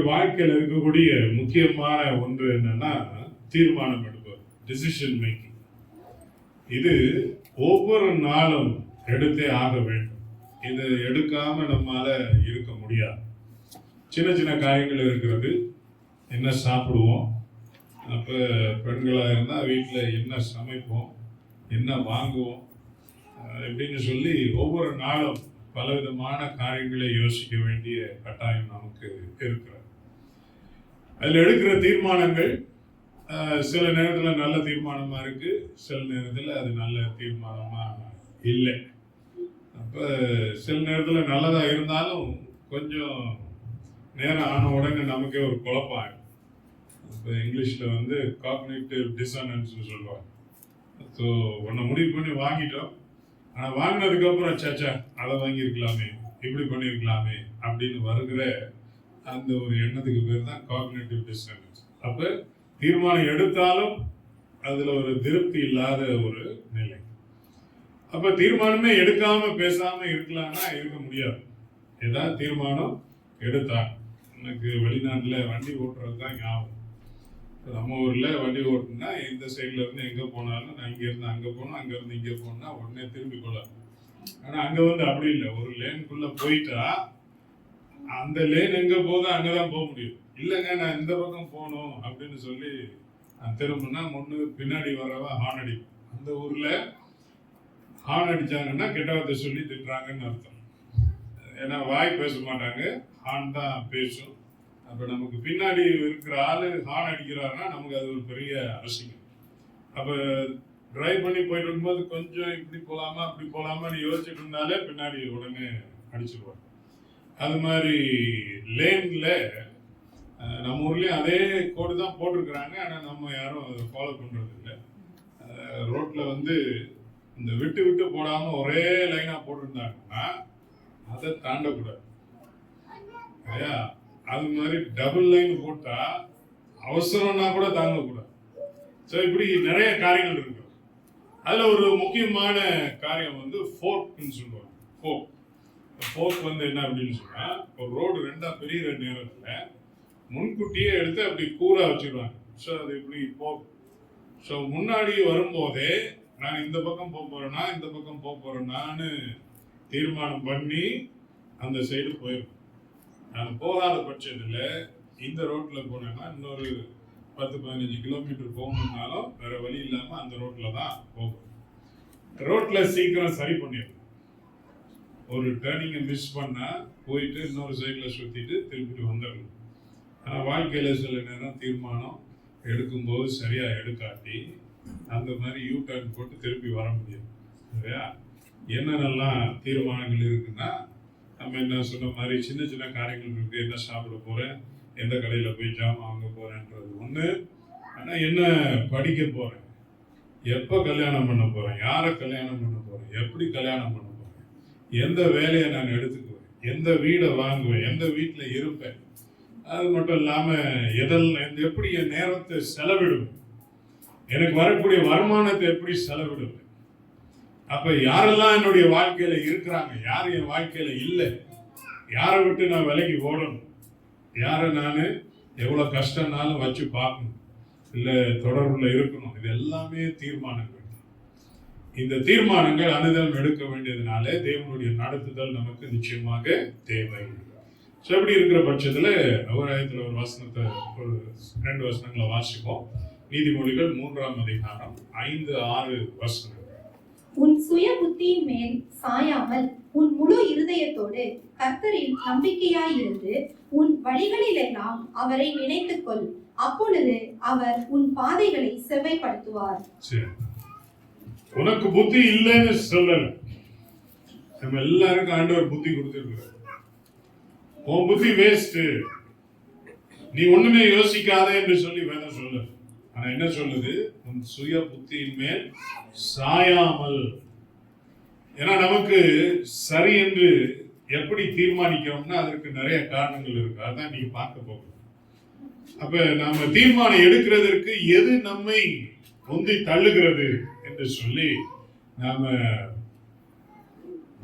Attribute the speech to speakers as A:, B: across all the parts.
A: வாழ்க்கையில் இருக்கக்கூடிய முக்கியமான ஒன்று என்னன்னா தீர்மானம் எடுப்பது, டிசிஷன் மேக்கிங். இது ஒவ்வொரு நாளும் எடுத்தே ஆக வேண்டும். இது எடுக்காம நம்மால இருக்க முடியாது. சின்ன சின்ன காரியங்கள் இருக்கிறது. என்ன சாப்பிடுவோம், அப்போ பெண்களாக இருந்தால் வீட்டில் என்ன சமைப்போம், என்ன வாங்குவோம் எப்படின்னு சொல்லி ஒவ்வொரு நாளும் பலவிதமான காரியங்களை யோசிக்க வேண்டிய கட்டாயம் நமக்கு இருக்கிறது. அதில் எடுக்கிற தீர்மானங்கள் சில நேரத்தில் நல்ல தீர்மானமாக இருக்கு, சில நேரத்தில் அது நல்ல தீர்மானமாக இல்லை. அப்போ சில நேரத்தில் நல்லதாக இருந்தாலும் கொஞ்சம் நேரம் ஆன உடனே நமக்கே ஒரு குழப்பம் ஆகும். இப்போ இங்கிலீஷில் வந்து காக்னிட்டிவ் டிசானன்ஸ்னு சொல்லுவாங்க. ஸோ ஒன்றை முடிவு பண்ணி வாங்கிட்டோம், ஆனால் வாங்கினதுக்கப்புறம் சேச்சா அதை வாங்கியிருக்கலாமே, இப்படி பண்ணியிருக்கலாமே அப்படின்னு வருகிற அந்த ஒரு எண்ணத்துக்கு பேர் தான் காக்னிட்டிவ் டிசானன்ஸ். அப்போ தீர்மானம் எடுத்தாலும் அதில் ஒரு திருப்தி இல்லாத ஒரு நிலை. அப்போ தீர்மானமே எடுக்காம பேசாம இருக்கலாம்னா இருக்க முடியாது. ஏதாவது தீர்மானம் எடுத்தாங்க. எனக்கு வெளிநாட்டில் வண்டி ஓட்டுறது தான் ஞாபகம். நம்ம ஊரில் வண்டி ஓட்டுனா இந்த சைடில் இருந்து எங்கே போனாலும் நான் இங்கேருந்து அங்கே போனோம், அங்கேருந்து இங்கே போனா உடனே திரும்பி கொள்ளலாம். ஆனால் அங்கே வந்து அப்படி இல்லை. ஒரு லேனுக்குள்ளே போயிட்டா அந்த லேன் எங்கே போதோ அங்கே தான் போக முடியும். இல்லைங்க நான் இந்த பக்கம் போகணும் அப்படின்னு சொல்லி நான் திரும்பினா முன்னு பின்னாடி வரவா ஹார்ன் அடிக்கும். அந்த ஊரில் ஹார்ன் அடித்தாங்கன்னா கெட்டவத்தை சொல்லி திட்டுறாங்கன்னு அர்த்தம். ஏன்னா வாய் பேச மாட்டாங்க, ஹார்ன் தான் பேசும். அப்போ நமக்கு பின்னாடி இருக்கிற ஆள் ஹார்ன் அடிக்கிறாருன்னா நமக்கு அது ஒரு பெரிய அசிங்கம். அப்போ டிரைவ் பண்ணி போயிட்டு இருக்கும்போது கொஞ்சம் இப்படி போகலாமா அப்படி போகலாமான்னு யோசிச்சுட்டு இருந்தாலே பின்னாடி உடனே அடிச்சிருவாங்க. அது மாதிரி லேனில் நம்ம ஊர்லேயும் அதே கோடு தான் போட்டிருக்கிறாங்க, ஆனால் நம்ம யாரும் அதை ஃபாலோ பண்ணுறது இல்லை. ரோட்டில் வந்து இந்த விட்டு விட்டு போடாமல் ஒரே லைனாக போட்டிருந்தாங்கன்னா அதை தாண்டக்கூடாது. இல்லையா? அது மாதிரி டபுள் லைன் போட்டால் அவசரம்னா கூட தாங்கக்கூடாது. ஸோ இப்படி நிறைய காரியங்கள் இருக்கு. அதில் ஒரு முக்கியமான காரியம் வந்து ஃபோர்க்னு சொல்லுவாங்க. ஃபோர்க் வந்து என்ன அப்படின்னு சொன்னால், ஒரு ரோடு ரெண்டாக பிரிகிற நேரத்தில் முன்கூட்டியே எடுத்து அப்படி கூராக வச்சுருவாங்க. ஸோ அது இப்படி போகும். ஸோ முன்னாடி வரும்போதே நான் இந்த பக்கம் போக போகிறேன்னா இந்த பக்கம் போக போகிறேன்னான்னு தீர்மானம் பண்ணி அந்த சைடு போயிருக்கோம். நான் போகாத பட்சத்தில் இந்த ரோட்டில் போனேன்னா இன்னொரு 10-15 கிலோமீட்டர் போகணுன்னாலும் வேற வழி இல்லாமல் அந்த ரோட்டில் தான் போகும். ரோட்டில் சீக்கிரம் சரி பண்ணிடணும். ஒரு டேர்னிங்கை மிஸ் பண்ணால் போயிட்டு இன்னொரு சைடில் சுற்றிட்டு திருப்பிட்டு வந்துடணும். ஆனால் வாழ்க்கையில் சில நேரம் தீர்மானம் எடுக்கும்போது சரியாக எடுக்காட்டி அந்த மாதிரி யூ டர்ன் போட்டு திருப்பி வர முடியும். சரியா? என்னென்னலாம் தீர்மானங்கள் இருக்குன்னா, நம்ம என்ன சொன்ன மாதிரி சின்ன சின்ன காரியங்கள் இருக்குது. என்ன சாப்பிட போகிறேன், எந்த கடையில் போய் ஜாமான் வாங்க போகிறேன்றது ஒன்று. ஆனால் என்ன படிக்க போகிறேன், எப்போ கல்யாணம் பண்ண போகிறேன், யாரை கல்யாணம் பண்ண போகிறேன், எப்படி கல்யாணம் பண்ண போகிறேன், எந்த வேலையை நான் எடுத்துக்குவேன், எந்த வீடை வாங்குவேன், எந்த வீட்டில் இருப்பேன், அது மட்டும் இல்லாமல் எப்படி என் நேரத்தை செலவிடுவேன், எனக்கு வரக்கூடிய வருமானத்தை எப்படி செலவிடுவேன், அப்ப யாரெல்லாம் என்னுடைய வாழ்க்கையில இருக்கிறாங்க, யார் என் வாழ்க்கையில இல்லை, யாரை விட்டு நான் விலைக்கு ஓடணும், யாரை நான் எவ்வளவு கஷ்டம்னாலும் வச்சு பார்க்கணும், இல்லை தொடர்புல இருக்கணும். இது எல்லாமே தீர்மானங்கள். இந்த தீர்மானங்கள் அனுதினம் எடுக்க வேண்டியதுனாலே தேவனுடைய நடத்துதல் நமக்கு நிச்சயமாக தேவை. ஸோ இப்படி இருக்கிற பட்சத்தில் நவராயத்தில் ஒரு வசனத்தை, ஒரு 2 வசனங்களை வாசிப்போம். நீதிமொழிகள் 3ஆம் அதிகாரம் 5-6 வசனங்கள்.
B: உன் சுய புத்தியின் மேல் சாயாமல் உன் முழு இருதயத்தோடு கர்த்தரில் நம்பிக்கையாயிருந்து உன் வழிகளிலெல்லாம் அவரை நினைத்துக் கொள். அப்பொழுது அவர் உன் பாதைகளை செவ்வைப்படுத்துவார்.
A: உனக்கு புத்தி இல்லைன்னு சொல்லல, நம்ம எல்லாருக்கும் ஆண்டவர் புத்தி கொடுத்திருக்கிறார். உன் புத்தி வேஸ்ட், நீ ஒண்ணுமே யோசிக்காத என்று சொல்லி வேதம் சொல்லு. ஆனா என்ன சொல்லுது? உன் சுய புத்தியின் மேல் சாயாமல். ஏன்னா நமக்கு சரி என்று எப்படி தீர்மானிக்கிறோம்னா அதற்கு நிறைய காரணங்கள் இருக்கு. அதான் நீங்க பார்க்க போகணும். அப்ப நாம தீர்மானம் எடுக்கிறதற்கு எது நம்மை உந்தி தள்ளுகிறது என்று சொல்லி நாம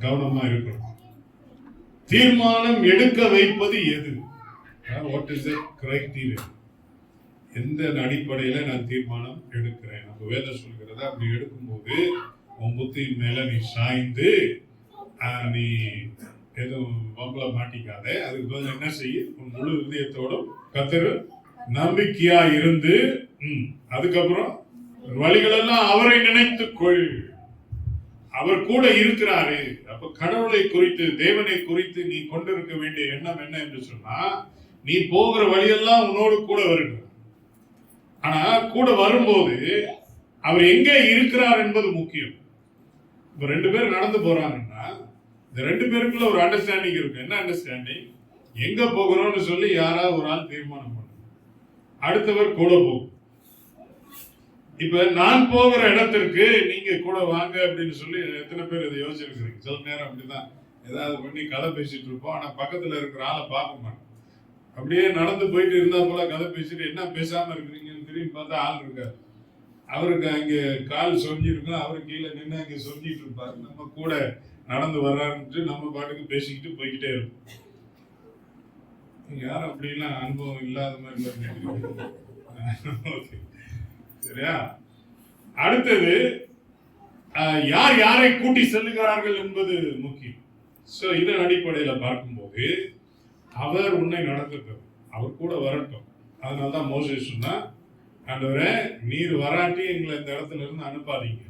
A: கவனமா இருக்கணும். தீர்மானம் எடுக்க வைப்பது எது? வாட் இஸ் த கிரைட்டீரியா, எந்த அடிப்படையில நான் தீர்மானம் எடுக்கிறேன். அப்ப வேதம் சொல்கிறத அப்படி எடுக்கும்போது உன் புத்தியின் மேல நீ சாய்ந்து நீ எதுவும் வம்பல மாட்டிக்காத. அதுக்கு பதில் என்ன செய்ய, உன் முழு இதயத்தோடும் கர்த்தர் நம்பிக்கையா இருந்து அதுக்கப்புறம் வழிகளெல்லாம் அவரை நினைத்துக்கொள். அவர் கூட இருக்கிறாரு. அப்ப கடவுளை குறித்து, தேவனை குறித்து நீ கொண்டிருக்க வேண்டிய எண்ணம் என்ன என்று சொன்னா, நீ போகிற வழியெல்லாம் உன்னோடு கூட வருகிறார். ஆனா கூட வரும்போது அவர் எங்கே இருக்கிறார் என்பது முக்கியம். இப்ப 2 பேர் நடந்து போறாங்கன்னா இந்த 2 பேருக்குள்ள ஒரு அண்டர்ஸ்டாண்டிங் இருக்கு. என்ன அண்டர்ஸ்டாண்டிங்? எங்க போகிறோம்னு சொல்லி யாராவது ஒரு ஆள் தீர்மானம் பண்ணு, அடுத்தவர் கூட போகும். இப்ப நான் போகிற இடத்திற்கு நீங்க கூட வாங்க அப்படின்னு சொல்லி எத்தனை பேர் இதை யோசிச்சிருக்கிறீங்க? சில நேரம் அப்படிதான் ஏதாவது பண்ணி கதை பேசிட்டு இருப்போம். ஆனா பக்கத்துல இருக்கிற ஆளை பார்க்க மாட்டோம். அப்படியே நடந்து போயிட்டு இருந்தா போல கதை பேசிட்டு என்ன பேசாம இருக்கிறீங்கன்னு திரும்பி பார்த்தா ஆள் இருக்காரு. அவருக்கு அங்க கால் சொரிஞ்சிருக்கும், அவரு கீழே நின்று அங்க சொரிஞ்சிட்டு இருப்பாரு. நம்ம கூட நடந்து வர்றாருன்ட்டு நம்ம பாட்டுக்கு பேசிக்கிட்டு போய்கிட்டே இருப்போம். யாரும் அப்படிலாம் அனுபவம் இல்லாத மாதிரி சரியா? அடுத்தது யார் யாரை கூட்டி செல்லுகிறார்கள் என்பது முக்கியம். சோ இதன் அடிப்படையில பார்க்கும்போது அவர் உன்னை நடத்தட்டும், அவர் கூட வரட்டும். அதனாலதான் மோசேஸ் சொன்னா, ஆண்டவரே நீர் வராட்டி எங்களை இந்த இடத்துல இருந்து அனுப்பாதீங்க.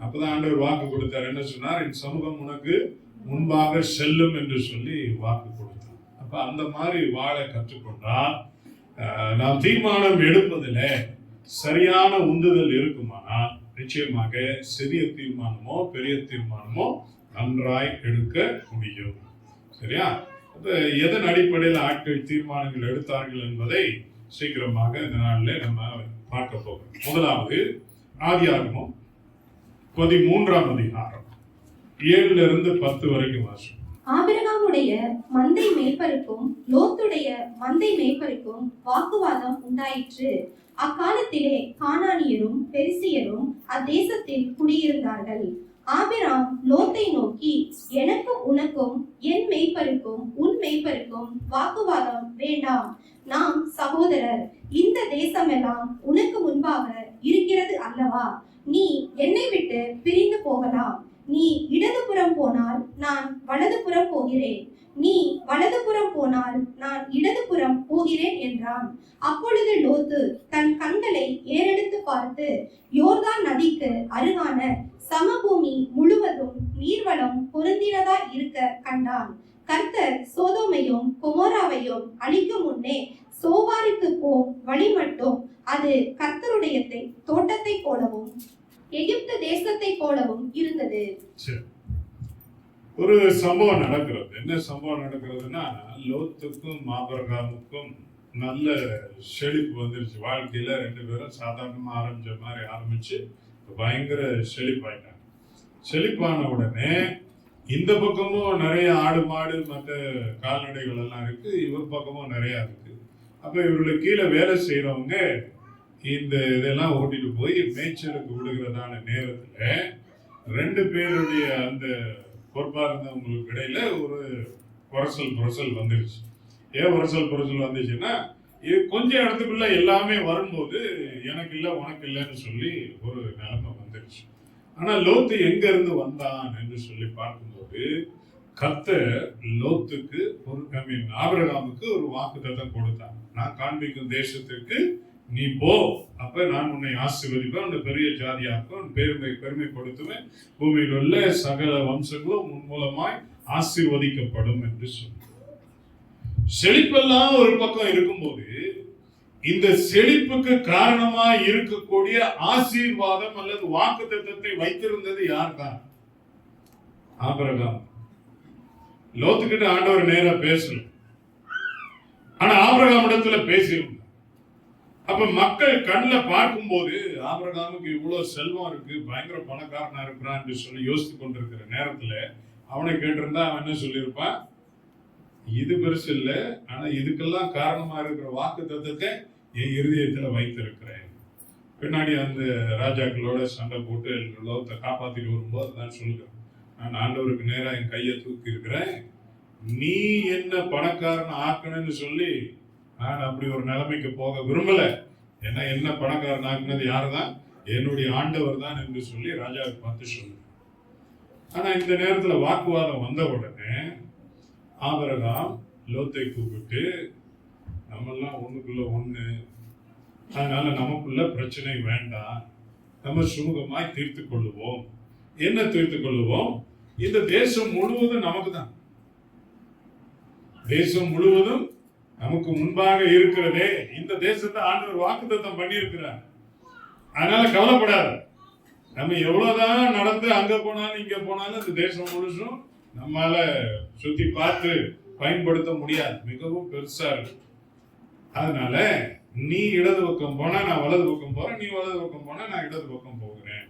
A: அப்பதான் ஆண்டவர் வாக்கு கொடுத்தார். என்ன சொன்னார்? என் சமூகம் உனக்கு முன்பாக செல்லும் என்று சொல்லி வாக்கு கொடுத்தார். அப்ப அந்த மாதிரி வாழ கற்றுக்கொண்டால் நாம் தீர்மானம் எடுப்பதில் சரியான உந்துதல் இருக்குமானால் நிச்சயமாக சிறிய தீர்மானமோ பெரிய தீர்மானமோ நன்றாய் எடுக்க முடியும். சரியா? அப்ப எதன் அடிப்படையில் ஆட்கள் தீர்மானங்கள் எடுத்தார்கள் என்பதை சீக்கிரமாக இந்த நாளில் நம்ம பார்க்க போகிறோம். முதலாவது ஆதியாகமம் 13ஆம் அதிகாரம் 7-10 வரைக்கும் வாசிப்போம்.
B: ஆபிரகாமுடைய மந்தை மேய்ப்பருக்கும் லோத்துடைய மந்தை மேய்ப்பருக்கும் வாக்குவாதம் உண்டாயிற்று. அக்காலத்திலே கானானியரும் பெரிசியரும் அத்தேசத்தில் குடியிருந்தார்கள். ஆபிராம் லோத்தை நோக்கி, எனக்கும் உனக்கும் என் மேய்ப்பருக்கும் உன் மேய்ப்பருக்கும் வாக்குவாதம் வேண்டாம், நாம் சகோதரர். இந்த தேசமெல்லாம் உனக்கு முன்பாக இருக்கிறது அல்லவா? நீ என்னை விட்டு பிரிந்து போகலாம். நீ இடதுபுறம் போனால் நான் வலதுபுறம் போகிறேன், நீ வலதுபுறம் போனால் நான் இடதுபுறம் போகிறேன் என்றான். அப்பொழுது லோத்து தன் கண்களை ஏறெடுத்து பார்த்து யோர்தான் நதிக்கு அருகான சமபூமி முழுவதும் நீர்வளம் பொருந்தினதா இருக்க கண்டான். கர்த்தர் சோதோமையும் கொமோராவையும் அழிக்கும் முன்னே சோவாருக்கு போம் வழி மட்டும் அது கர்த்தருடைய தோட்டத்தை போலவும் எகிப்து தேசத்தை போலவும் இருந்தது.
A: ஒரு சம்பவம் நடக்கிறது. என்ன சம்பவம் நடக்கிறதுனா, லோத்துக்கும் ஆபிரகாமுக்கும் நல்ல செழிப்பு வந்துருச்சு. வாழ்க்கையில 2 பேரும் சாதாரணமா ஆரம்பிச்ச மாதிரி ஆரம்பிச்சு பயங்கர செழிப்பாயிட்டாங்க. செழிப்பான உடனே இந்த பக்கமும் நிறைய ஆடு மாடு மற்ற கால்நடைகள் எல்லாம் இருக்கு, இவர் பக்கமும் நிறைய இருக்கு. அப்ப இவர்களுக்கு கீழே வேலை செய்யறவங்க இந்த இதெல்லாம் ஓட்டிட்டு போய் மேய்ச்சலுக்கு விடுகிறதான நேரத்துல 2 பேருடைய அந்த பொறுப்பா இருந்தவங்களுக்கு இடையில ஒரு புரசல் வந்துருச்சு. ஏன் புரசல் வந்துச்சுன்னா, இது கொஞ்சம் இடத்துக்குள்ள எல்லாமே வரும்போது எனக்கு இல்லை உனக்கு இல்லைன்னு சொல்லி ஒரு நிலைமை வந்துருச்சு. ஆனா லோத்து எங்க இருந்து வந்தான் என்று சொல்லி பார்க்கும்போது கர்த்தர் லோத்துக்கு ஆபிரகாமுக்கு ஒரு வாக்குத்தத்தம் கொடுத்தான். நான் காண்பிக்கும் தேசத்திற்கு நீ போ, அப்ப நான் உன்னை ஆசீர்வதிப்பேன், உன்னை பெரிய ஜாதியாக்கும், பெருமை கொடுத்துவேன், பூமியில் உள்ள சகல வம்சங்களும் உன் மூலமாய் ஆசீர்வதிக்கப்படும் என்று சொன்னார். செழிப்பெல்லாம் ஒரு பக்கம் இருக்கும்போது இந்த செழிப்புக்கு காரணமாய் இருக்கக்கூடிய ஆசீர்வாதம் அல்லது வாக்குத்தத்தத்தை வைத்திருந்தது யார்தான்? ஆபிரகாம். லோத்துக்கிட்ட ஆண்டவர் நேரா பேசல, ஆனா ஆபிரகாம் இடத்துல பேசியிருந்தார். அப்ப மக்கள் கண்ணில் பார்க்கும்போது ஆபிரகாமுக்கு இவ்வளவு செல்வம் இருக்கு, பயங்கர பணக்காரனா இருக்கிறான்னு சொல்லி யோசித்து கொண்டிருக்கிற நேரத்துல அவனை கேட்டிருந்தா அவன் என்ன சொல்லியிருப்பான்? இது பெருசு இல்லை, ஆனா இதுக்கெல்லாம் காரணமா இருக்கிற வாக்கு தத்தத்தை என் இருதயத்துல வைத்திருக்கிறேன். பின்னாடி அந்த ராஜாக்களோட சண்டை போட்டு லோகத்தை காப்பாத்திட்டு வரும்போது தான் சொல்லுகிறேன், நான் ஆண்டவருக்கு நேரா என் கையை தூக்கி இருக்கிறேன், நீ என்ன பணக்காரன் ஆக்கணும்னு சொல்லி நான் அப்படி ஒரு நிலைமைக்கு போக விரும்பல. ஏன்னா என்ன பணக்காரன் ஆக்குனது யாருதான்? என்னுடைய ஆண்டவர் தான் என்று சொல்லி ராஜாவை பார்த்து சொல்லு. ஆனா இந்த நேரத்துல வாக்குவாதம் வந்த உடனே ஆபிரகாம் லோத்தை கூப்பிட்டு, நம்மெல்லாம் ஒண்ணுக்குள்ள ஒண்ணு, அதனால நமக்குள்ள பிரச்சனை வேண்டாம், நம்ம சுமூகமாய் தீர்த்து கொள்ளுவோம். என்ன தீர்த்து கொள்ளுவோம்? இந்த தேசம் முழுவதும் நமக்கு தான். தேசம் முழுவதும் நமக்கு முன்பாக இருக்கிறதே. இந்த தேசத்தை ஆண்டவர் வாக்குத்தத்தம் பண்ணி இருக்கிறார். அதனால கவலைப்படாது. நம்ம எவ்வளவுதான் நடந்து அங்க போனாலும் இங்க போனாலும் இந்த தேசம் முழுசும் நம்மால சுத்தி பார்த்து பயன்படுத்த முடியாது, மிகவும் பெருசா இருக்கு. அதனால நீ இடது பக்கம் போனா நான் வலது பக்கம் போறேன், நீ வலது பக்கம் போனா நான் இடது பக்கம் போகிறேன்.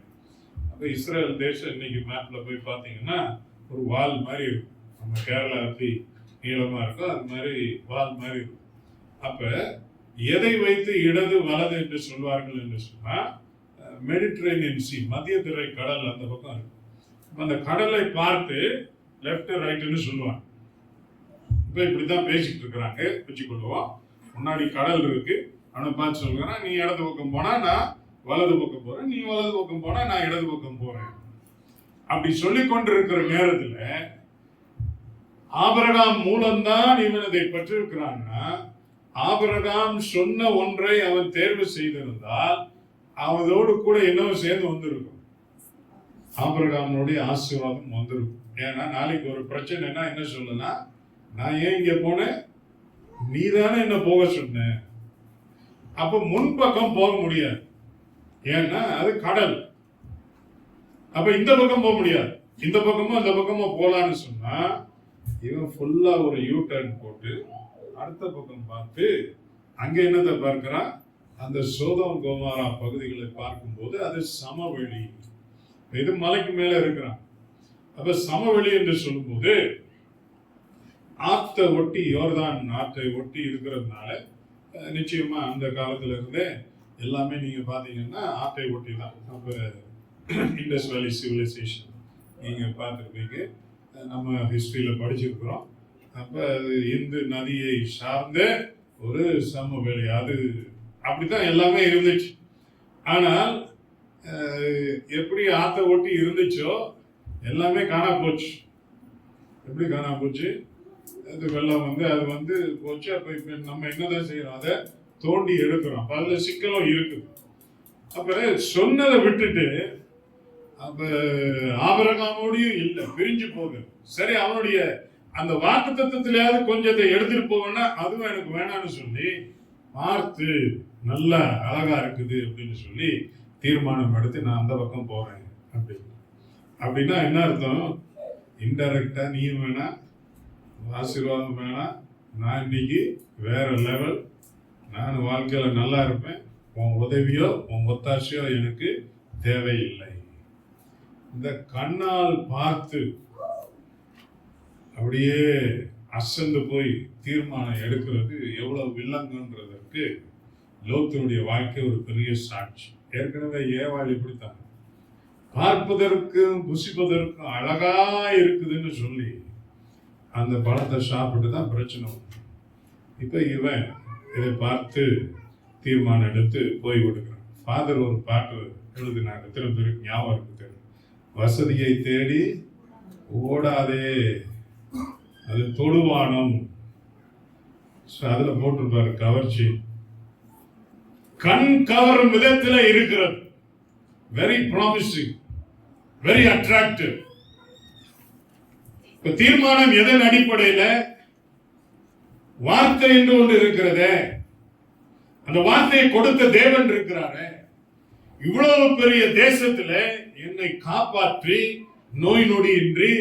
A: அப்ப இஸ்ரேல் தேசம் இன்னைக்கு மேப்ல போய் பாத்தீங்கன்னா ஒரு வால் மாதிரி இருக்கும். நம்ம கேரளா எப்படி நீளமா இருக்கோ அது மாதிரி வால் மாதிரி இருக்கும். அப்ப எதை வைத்து இடது வலது என்று சொல்வார்கள் என்று சொன்னா, மெடிட்டரேனியன் சி, மத்திய திரை கடல் அந்த பக்கம் இருக்கு. அந்த கடலை பார்த்து லெப்ட் ரைட்னு சொல்லுவாங்க. இப்ப இப்படிதான் பேசிட்டு இருக்கிறாங்க வச்சுக்கொள்ளுவோம். முன்னாடி கடல் இருக்கு, அவனை பார்த்து சொல்லுறான், நீ இடது பக்கம் போனா நான் வலது பக்கம் போறேன், நீ வலது பக்கம் போனா நான் இடது பக்கம் போறேன். அப்படி சொல்லி கொண்டிருக்கிற நேரத்துல ஆபிரகாம் மூலம்தான் இவன் இதை பெற்றிருக்கிறான்னா, ஆபிரகாம் சொன்ன ஒன்றை அவன் தேர்வு செய்திருந்தால் அவனோடு கூட என்னவோ சேர்ந்து வந்திருக்கும், ஆபிரகாமுடைய ஆசீர்வாதம் வந்திருக்கும். ஏன்னா நாளைக்கு ஒரு பிரச்சனைனா என்ன சொல்லலாம், நான் ஏன் இங்க போனேன், நீ தானே என்ன போக சொன்ன. அப்ப முன்பக்கம் போக முடியாது, ஏன்னா அது கடல். அப்ப இந்த பக்கம் போக முடியாது, இந்த பக்கமும் அந்த பக்கமும் போலான்னு சொன்னா இவன் ஃபுல்லா ஒரு யூ டர்ன் போட்டு அடுத்த பக்கம் பார்த்து அங்க என்னத்தை பார்க்கிறான், அந்த சோதோம் கோமாரா பகுதிகளை பார்க்கும்போது அது சமவெளி. இது மலைக்கு மேல இருக்கிறான். அப்ப சமவெளி என்று சொல்லும்போது ஆத்தை ஒட்டி, யோர்தான் ஆற்றை ஒட்டி இருக்கிறதுனால நிச்சயமா அந்த காலத்துல இருந்தே எல்லாமே நீங்க பாத்தீங்கன்னா ஆற்றை ஒட்டி தான். அப்ப இண்டஸ் வேலி சிவிலைசேஷன் நீங்க பார்த்துருப்பீங்க, நம்ம ஹிஸ்டரியில படிச்சிருக்கிறோம். அப்ப இந்து நதியை சார்ந்த ஒரு சமவெளி, அது அப்படித்தான் எல்லாமே இருந்துச்சு. ஆனால் எப்படி ஆத்தை ஒட்டி இருந்துச்சோ எல்லாமே காணா போச்சு. எப்படி காணா போச்சு? அது வெள்ளம் வந்து அது வந்து போச்சு. அப்ப இப்ப நம்ம என்னதான் செய்யறோம், அதை தோண்டி எடுக்கிறோம். அப்ப அதுல சிக்கலும் இருக்குது. அப்ப சொன்னதை விட்டுட்டு அப்ப ஆபிரகாமோடையும் இல்லை, பிரிஞ்சு போகுது. சரி, அவனுடைய அந்த வாக்கு தத்துவத்திலேயாவது கொஞ்சத்தை எடுத்துட்டு போவேன்னா அதுவும் எனக்கு வேணான்னு சொல்லி பார்த்து நல்லா அழகா இருக்குது அப்படின்னு சொல்லி தீர்மானம் எடுத்து நான் அந்த பக்கம் போறேன் அப்படின்னா என்ன அர்த்தம்? இன்டைரக்டா நீயும் வேணாம், ஆசீர்வாதம் வேணாம், நான் இன்னைக்கு வேற லெவல், நான் வாழ்க்கையில நல்லா இருப்பேன், உன் உதவியோ உன் ஒத்தாசையோ எனக்கு தேவையில்லை. இந்த கண்ணால் பார்த்து அப்படியே அசந்து போய் தீர்மானம் எடுக்கிறது எவ்வளவு வில்லங்கன்றதற்கு லோத்தினுடைய வாழ்க்கை ஒரு பெரிய சாட்சி. ஏற்கனவே ஏவாள் இப்படித்தான், பார்ப்பதற்கும் புசிப்பதற்கும் அழகா இருக்குதுன்னு சொல்லி அந்த பழத்தை சாப்பிட்டு தான் பிரச்சனை வரும். இப்ப இவன் இதை பார்த்து தீர்மானம் எடுத்து போய் விடுக்கிறான். ஃபாதர் ஒரு பாட்டு எழுதினார், எத்தனை பேருக்கு ஞாபகம் இருக்கு தெரியும், வசதியை தேடி ஓடாதே அது தொடுவானம். அதுல போட்டிருப்பாரு கவர்ச்சி, கண் கவரும் விதத்துல இருக்கிறது, வெரி ப்ராமிசிங், வெரி அட்ராக்டிவ். இப்ப தீர்மானம் எதன் அடிப்படையில? வார்த்தை என்று ஒன்று இருக்கிறதே, அந்த வார்த்தையை கொடுத்த தேவன் இருக்கிறாரே, இவ்வளவு பெரிய தேசத்துல என்னை காப்பாற்றி நோய் நொடி இன்றி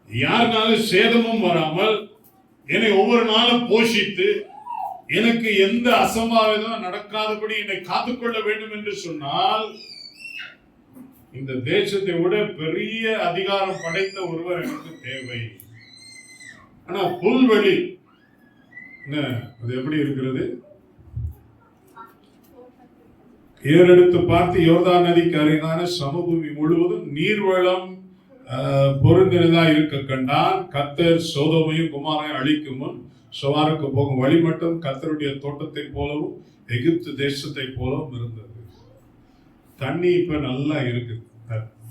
A: யாருனாலும் சேதமும் வராமல் என்னை ஒவ்வொரு நாளும் போஷித்து எனக்கு எந்த அசம்பாவிதம் நடக்காதபடி என்னை காத்துக்கொள்ள வேண்டும் என்று சொன்னால் இந்த தேசத்தை விட பெரிய அதிகாரம் படைத்த ஒருவர் எனக்கு தேவை. ஆனா புல்வெளி அது எப்படி இருக்கிறது? ஏறெடுத்து பார்த்து யோர்தான் நதிக்கு அருகான சமபூமி முழுவதும் நீர்வளம் பொருந்தினதா இருக்க கண்டான். கர்த்தர் சோதோமையும் குமாரையும் அழிக்கும் முன் சோவாருக்கு போகும் வழி மட்டும் கர்த்தருடைய தோட்டத்தை போலவும் எகிப்து தேசத்தை போலவும் இருந்தது. தண்ணி இப்ப நல்லா இருக்குது.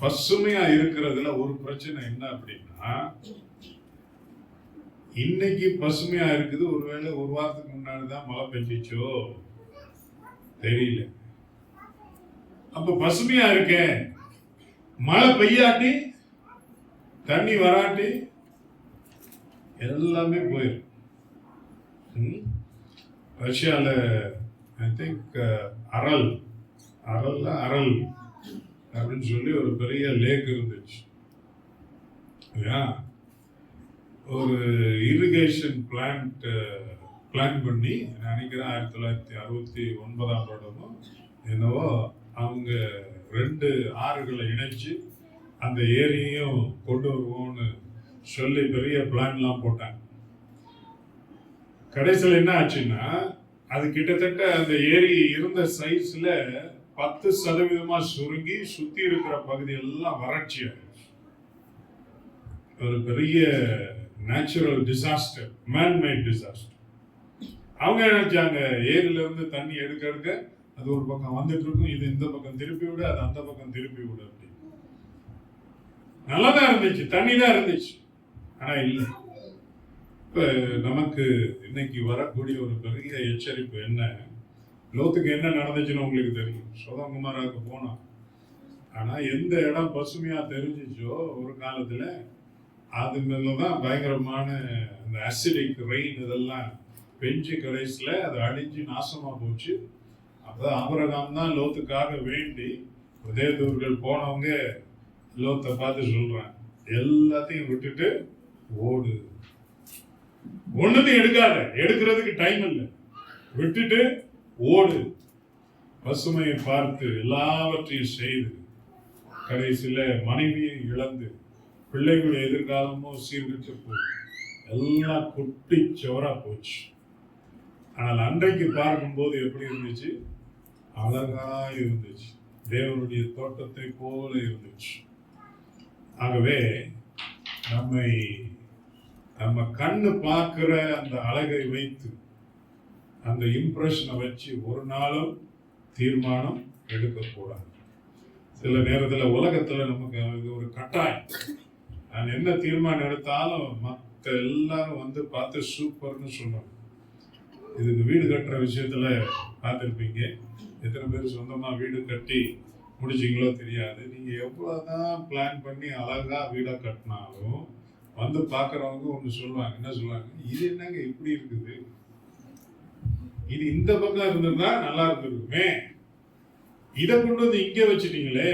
A: பசுமையா இருக்கிறதுல ஒரு பிரச்சனை என்ன அப்படின்னா, இன்னைக்கு பசுமையா இருக்குது, ஒருவேளை ஒரு வாரத்துக்கு முன்னாடிதான் மழை பெஞ்சிச்சோ தெரியல. அப்ப பசுமையா இருக்க, மழை பெய்யாட்டி தண்ணி வராட்டி எல்லாமே போயிடும். ரஷ்யால ஐ திங்க் அரல் அப்படின்னு சொல்லி ஒரு பெரிய லேக் இருந்துச்சு. ஒரு இரிகேஷன் பிளான் பண்ணி நினைக்கிறேன் 1969 என்னவோ அவங்க 2 ஆறுகளை இணைச்சு அந்த ஏரியையும் கொண்டு வருவோம்னு சொல்லி பெரிய பிளான்லாம் போட்டாங்க. கடைசியில் என்ன ஆச்சுன்னா, அது கிட்டத்தட்ட அந்த ஏரி இருந்த சைஸ்ல 10% சுருங்கி சுத்தி இருக்கிற பகுதி எல்லாம் வறட்சி ஆயிடுச்சு. ஒரு பெரிய நேச்சுரல் டிசாஸ்டர், மேன்மேட் டிசாஸ்டர். அவங்க நினைச்சாங்க ஏரியில இருந்து தண்ணி எடுக்க அது ஒரு பக்கம் வந்துட்டு இருக்கும், இது இந்த பக்கம் திருப்பி விடு, அது அந்த பக்கம் திருப்பி விடு அப்படின்னு. நல்லாதான் இருந்துச்சு, தண்ணி தான் இருந்துச்சு. ஆனா இல்லை. இப்ப நமக்கு இன்னைக்கு வரக்கூடிய ஒரு பெரிய எச்சரிப்பு என்ன, லோத்துக்கு என்ன நடந்துச்சுன்னு உங்களுக்கு தெரியும். சோதோம் குமாராவுக்கு போனோம். ஆனா எந்த இடம் பசுமையா தெரிஞ்சிச்சோ ஒரு காலத்துல, அது மேலதான் பயங்கரமான அந்த அசிடிக் ரெயின் இதெல்லாம் பெஞ்சு கடைசியில அது அழிஞ்சு நாசமா போச்சு. அப்பதான் ஆபிரகாம் தான் லோத்துக்காக வேண்டி உதயதூர்கள் போனவங்க லோத்தை பார்த்து சொல்றாங்க, எல்லாத்தையும் விட்டுட்டு ஓடு, ஒண்ணுத்தையும் எடுக்காத, எடுக்கிறதுக்கு டைம் இல்லை, விட்டுட்டு ஓடு, பசுமையை பார்த்து எல்லாவற்றையும் செய்து கடைசியில மனைவியை இழந்து பிள்ளைகளுடைய எதிர்காலமும் சீர்கிட்டு போச்சு, எல்லாம் குட்டி சோரா போச்சு. ஆனால் அன்றைக்கு பார்க்கும்போது எப்படி இருந்துச்சு, அழகா இருந்துச்சு, தேவனுடைய தோட்டத்தை போல இருந்துச்சு. ஆகவே நம்ம கண்ணு பார்க்கிற அந்த அழகை வைத்து அந்த இம்ப்ரெஷனை வச்சு ஒரு நாளும் தீர்மானம் எடுக்கக்கூடாது. சில நேரத்தில் உலகத்துல நமக்கு இது ஒரு கட்டாயம். நான் என்ன தீர்மானம் எடுத்தாலும் மற்ற எல்லாரும் வந்து பார்த்து சூப்பர்னு சொல்லுவாங்க. இது வீடு கட்டுற விஷயத்துல பார்த்துருப்பீங்க. எத்தனை பேர் சொந்தமா வீடு கட்டி முடிச்சிங்களோ தெரியாது. நீங்க எவ்வளவுதான் பிளான் பண்ணி அழகா வீடா கட்டினாலும் வந்து பாக்குறவங்க ஒண்ணு சொல்லுவாங்க. என்ன சொல்லுவாங்க, இது என்னங்க இப்படி இருக்குது, இது இந்த பக்கம் இருந்திருந்தா நல்லா இருந்திருக்குமே, இதை கொண்டு வந்து இங்க வச்சுட்டீங்களே,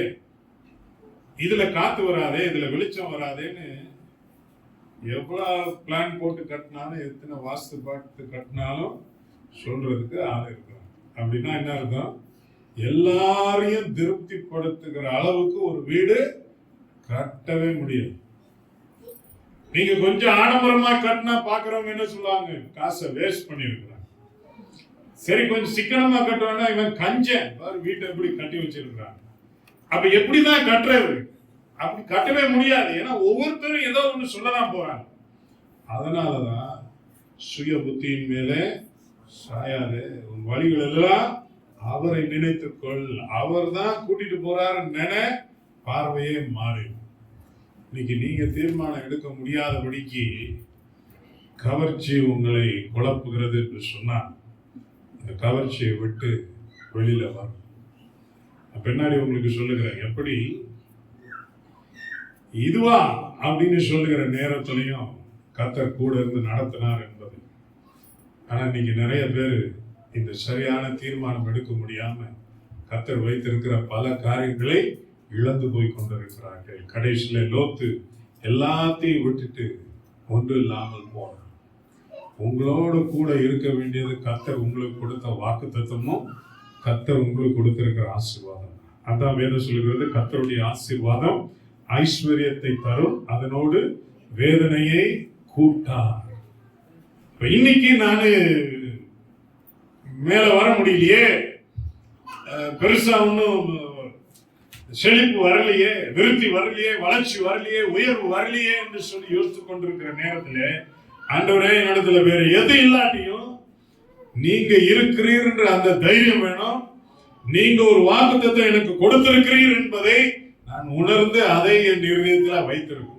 A: இதுல காத்து வராதே, இதுல வெளிச்சம் வராதேன்னு எவ்வளவு பிளான் போட்டு கட்டினாலும், எத்தனை வாஸ்து பார்த்து கட்டினாலும் சொல்றதுக்கு ஆள் இருக்கிறாங்க. அப்படின்னா என்ன அர்த்தம், எல்லாரையும் திருப்திப்படுத்துகிற அளவுக்கு ஒரு வீடு கட்டவே முடியாது. நீங்க கொஞ்சம் ஆடம்பரமா கட்டினா பாக்குறவங்க என்ன சொல்லுவாங்க, காசை வேஸ்ட் பண்ணிருக்கிறாங்க. சரி கொஞ்சம் சிக்கனமா கட்டுவானா, இவன் கஞ்சன் பாரு வீட்டை எப்படி கட்டி வச்சிருக்கிறாங்க. அப்ப எப்படிதான் கட்டுறது, அப்படி கட்டவே முடியாது. ஏன்னா ஒவ்வொருத்தரும் ஏதோ ஒண்ணு சொல்லதான் போறாங்க. அதனாலதான் சுய புத்தியின் மேலே சாயாது, உன் வழிகள் எல்லாம் அவரை நினைத்துக்கொள், அவர் தான் கூட்டிட்டு போறாரு நினை, பார்வையே மாறி. இன்னைக்கு நீங்க தீர்மானம் எடுக்க முடியாதபடிக்கு கவர்ச்சி உங்களை குழப்புகிறது என்று சொன்னா, அந்த கவர்ச்சியை விட்டு வெளியில வரும். பின்னாடி உங்களுக்கு சொல்லுகிறேன் எப்படி இதுவா அப்படின்னு சொல்லுகிற நேரத்திலையும் கர்த்தர் கூட இருந்து நடத்தினார் என்பது. ஆனா இன்னைக்கு நிறைய பேர் இந்த சரியான தீர்மானம் எடுக்க முடியாம கர்த்தர் வைத்திருக்கிற பல காரியங்களை இழந்து போய் கொண்டிருக்கிறார்கள். கடைசியில லோத்து எல்லாத்தையும் விட்டுட்டு ஒன்று இல்லாமல் போனார். உங்களோடு கூட இருக்க வேண்டியது கர்த்தர் உங்களுக்கு கொடுத்த வாக்குத்தத்தமும் கர்த்தர் உங்களுக்கு கொடுத்திருக்கிற ஆசீர்வாதம். அதான் வேதம் சொல்லுகிறது, கர்த்தருடைய ஆசீர்வாதம் ஐஸ்வர்யத்தை தரும், அதனோடு வேதனையை கூட்டார். இன்னைக்கு நானு மேல வர முடியலையே, பெருசா ஒன்னும் செழிப்பு வரலையே, விருத்தி வரலையே, வளர்ச்சி வரலையே, உயர்வு வரலையே என்று சொல்லி யோசித்துக் கொண்டிருக்கிற நேரத்தில் ஆண்டவரே என்னிடத்துல வேற எது இல்லாட்டியும் நீங்க இருக்கிறீர் என்ற அந்த தைரியம் வேணும். நீங்க ஒரு வாக்குத்தத்தத்தை எனக்கு கொடுத்திருக்கிறீர் என்பதை நான் உணர்ந்து அதை என் இருதயத்தில் வைத்திருக்கேன்.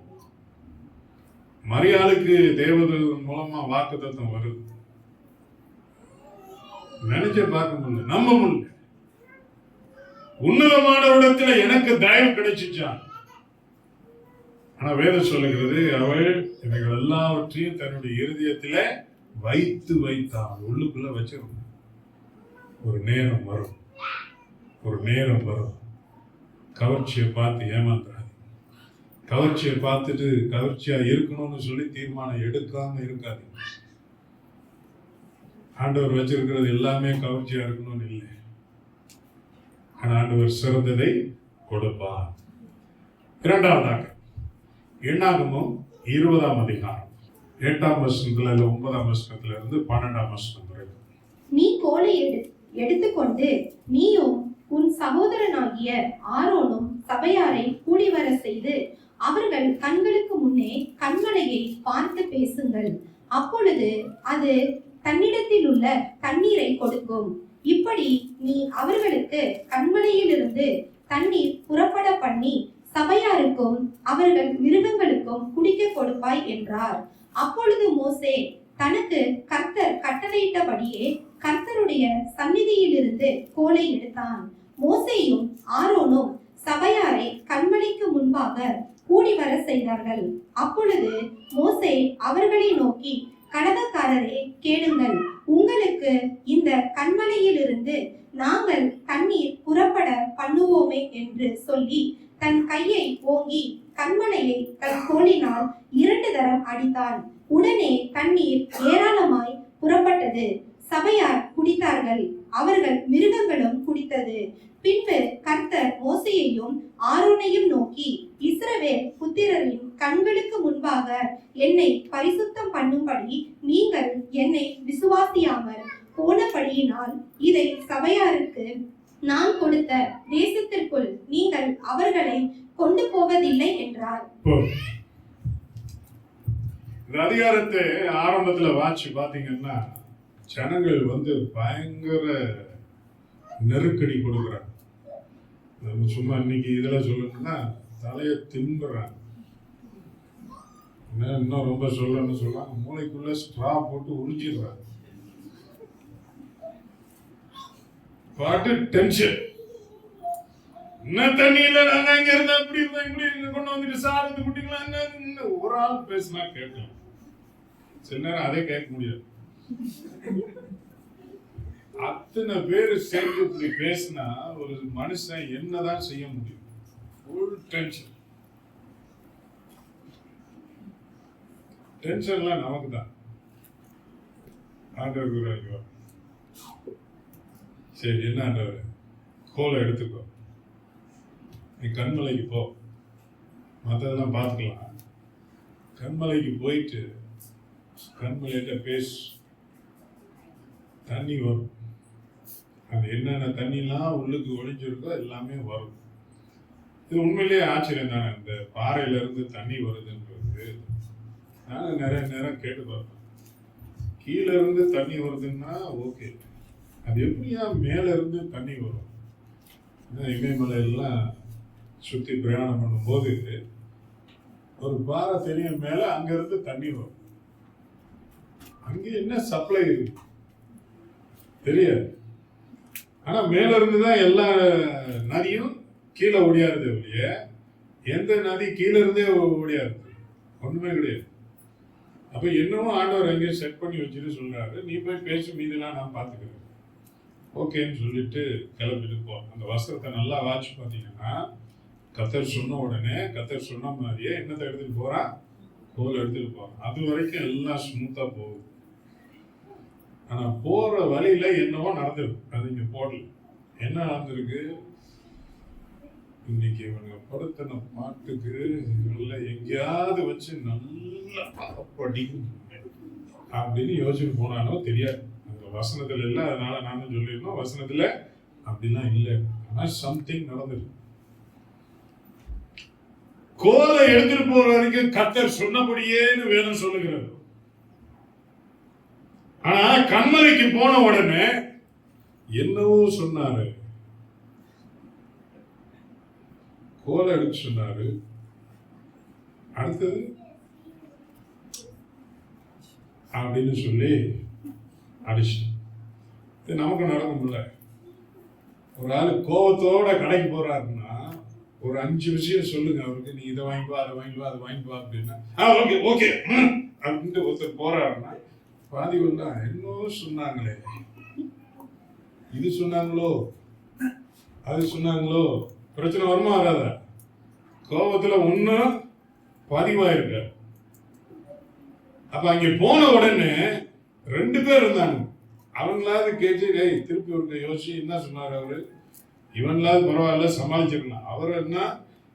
A: மரியாளுக்கு தேவதூதன் மூலமா வாக்குத்தத்தம் வருது. நினைச்ச பார்க்க முடியல, நம்ப முடியல. உன்னதமான இடத்துல எனக்கு தயவு கிடைச்சிச்சான். ஆனா வேதம் சொல்லுகிறது, அவள் இவைகள் எல்லாவற்றையும் தன்னுடைய இருதயத்தில வைத்து வைத்தாள். உள்ளுக்குள்ள வச்சிருந்த ஒரு நேரம் வரும், ஒரு நேரம் வரும். கவர்ச்சியை பார்த்து ஏமாத்துறாங்க. கவர்ச்சியை பார்த்துட்டு கவர்ச்சியா இருக்கணும்னு சொல்லி தீர்மானம் எடுக்காம இருக்காது. ஆண்டவர் வச்சிருக்கிறது எல்லாமே கவர்ச்சியா இருக்கணும்னு இல்லை. ஆனா ஆண்டவர் சிறந்ததை கொடுப்பார். இரண்டாவதாக எண்ணாகமும் 20ஆம் அதிகாரம் 8ஆம் வசனத்துல 9ஆம் வசனத்துல இருந்து 12ஆம் வசனம் வரை.
B: நீ கோலை எடுத்துக்கொண்டு நீயும் உன் சகோதரனாகிய ஆரோனும் சபையாரை கூடி வர செய்து அவர்கள் கண்களுக்கு முன்னே கண்மலையை பார்த்து பேசுங்கள். அப்பொழுது அது தன்னிடத்தில் உள்ள தண்ணீரை கொடுக்கும். இப்படி நீ அவர்களுக்கு கண்மலையிலிருந்து தண்ணீர் புறப்பட பண்ணி சபையாருக்கும் அவர்கள் மிருகங்களுக்கும் குடிக்க கொடுப்பாய் என்றார். அப்பொழுது மோசே தனக்கு கர்த்தர் கட்டளையிட்டபடியே கர்த்தருடைய சந்நிதியிலிருந்து கோலை எடுத்தான். மோசேயும் ஆரோனும் சபையாரை கண்மலைக்கு முன்பாக கூடி வர செய்தார்கள். அப்பொழுது மோசே அவர்களை நோக்கி, கடகக்காரரே கேளுங்கள், உங்களுக்கு இந்த கண்மலையிலிருந்து நாங்கள் தண்ணீர் புறப்பட பண்ணுவோமே என்று சொல்லி தன் கையை ஓங்கி கண்மலையை தன் கோலினால் 2 தரம் அடித்தான். உடனே தண்ணீர் ஏராளமாய் புறப்பட்டது. சபையார் குடித்தார்கள், அவர்கள் மிருகங்களும் குடித்தது. பின்பு கர்த்தர் மோசேயையும் ஆரோனையும் நோக்கி, இஸ்ரவேல் புத்திரரின் கண்களுக்கு முன்பாக என்னை பரிசுத்தம் பண்ணும்படி நீங்கள் என்னை விசுவாசியாமல் போனபடியினால் இதை சபையாருக்கு நான் கொடுத்த தேசத்திற்குள் நீங்கள் அவர்களை கொண்டு போவதில்லை என்றார்.
A: இந்த அதிகாரத்தை ஆரம்பத்துல வாட்சி பாத்தீங்கன்னா ஜனங்கள் பயங்கர நெருக்கடி கொடுக்குறாங்க. நம்ம சும்மா இன்னைக்கு இதுல சொல்லணும்னா தலையை திம்புறாங்க. இன்னும் ரொம்ப சொல்லணும்னு சொல்றாங்க, மூளைக்குள்ள ஸ்ட்ரா போட்டு உறிஞ்சிடுறாங்க. பாட்டு டென்ஷன். என்ன தண்ணியில நாங்க இங்க இருந்தா இப்படி கொண்டு வந்துட்டு சாரத்து குட்டிங்களா ஒரு ஆள் பேசினா கேட்கலாம், சில நேரம் அதே கேட்க முடியாது. அத்தனை பேரு சேர்ந்து இப்படி பேசினா ஒரு மனுஷன் என்னதான் செய்ய முடியும்? Full tension. டென்ஷன்லாம் நமக்கு தான். ஆண்டவர் சரி, என்ன ஆண்டவர், கோலை எடுத்துக்கோ, நீ கண்மலைக்கு போ, மற்றதெல்லாம் பார்த்துக்கலாம். கண்மலைக்கு போயிட்டு கண்மலையிட்ட பேசு, தண்ணி வரும். அது என்னென்ன தண்ணிலாம் உள்ளுக்கு ஒழிஞ்சிருக்கோ எல்லாமே வரும். இது உண்மையிலேயே ஆச்சரியம் தானே, இந்த பாறையில இருந்து தண்ணி வருதுன்றது. நாங்கள் நிறைய நேரம் கேட்டு பார்ப்போம், கீழே இருந்து தண்ணி வருதுன்னா ஓகே, அது எப்படியா மேல இருந்து தண்ணி வரும்? இமயமலையெல்லாம் சுற்றி பிரயாணம் பண்ணும்போது ஒரு பாறை தெரியும் மேல, அங்க இருந்து தண்ணி வரும். அங்கே என்ன சப்ளை இருக்கு தெரியாது. ஆனா மேல இருந்துதான் எல்லா நதியும் கீழே ஓடியாருது ஒழிய எந்த நதி கீழே இருந்தே ஓடியாருது ஒண்ணுமே கிடையாது. அப்ப என்னவோ ஆண்டவர் அங்கேயும் செட் பண்ணி வச்சுட்டு சொல்றாரு, நீ போய் பேசு, மீதெல்லாம் நான் பார்த்துக்கிறேன் ஓகேன்னு சொல்லிட்டு கிளம்பிட்டு போ. அந்த வஸ்திரத்தை நல்லா வாட்சி பார்த்தீங்கன்னா கத்தர் சொன்ன உடனே கத்தர் சொன்ன மாதிரியே என்னத்தை எடுத்துட்டு போறான், கோல் எடுத்துட்டு போறான். அது வரைக்கும் எல்லாம் ஸ்மூத்தா போகுது. ஆனா போற வழியில என்னவோ நடந்திருக்கு, அது இங்க போடல. என்ன நடந்திருக்கு? இன்னைக்கு இவங்க படுத்தின பாட்டுக்கு இவங்கள எங்கேயாவது வச்சு நல்லா படி அப்படின்னு யோசிச்சுட்டு போனானோ தெரியாது. அந்த வசனத்துல இல்லை, அதனால நானும் சொல்லியிருந்தோம், வசனத்துல அப்படிலாம் இல்லை. ஆனா சம்திங் நடந்திருக்கு. கோலை எடுத்துட்டு போற வரைக்கும் கர்த்தர் சொன்னபடியேன்னு வேதம் சொல்லுகிறது. ஆனா கண்மலைக்கு போன உடனே என்னவோ சொன்னாரு, கோலை எடுக்க சொன்னாரு. அடுத்தது அப்படின்னு சொல்லி அடிச்சு. இது நமக்கு நடக்கும்ல. ஒரு ஆளு கோபத்தோட கடைக்கு போறாருன்னா ஒரு 5 விஷயம் சொல்லுங்க அவருக்கு. நீ இதை வாங்கிப்பா, அதை வாங்கிப்பா, அதை வாங்கிப்பா அப்படின்னா ஓகே ஓகே அப்படின்ட்டு ஒருத்தர் போறாருன்னா பாதி என்னவோ சொன்னாங்களே, இது சொன்னாங்களோ அது சொன்னாங்களோ, பிரச்சனை வருமா வராதா? கோபத்துல ஒன்னும் பதிவாயிருக்க. அப்ப அங்க போன உடனே 2 பேர் இருந்தாங்க. அவங்களாவது கேட்டு திருப்பி ஒரு யோசிச்சு என்ன சொன்னாரு அவரு, இவன்லாவது பரவாயில்ல சமாளிச்சிருக்கலாம். அவர் என்ன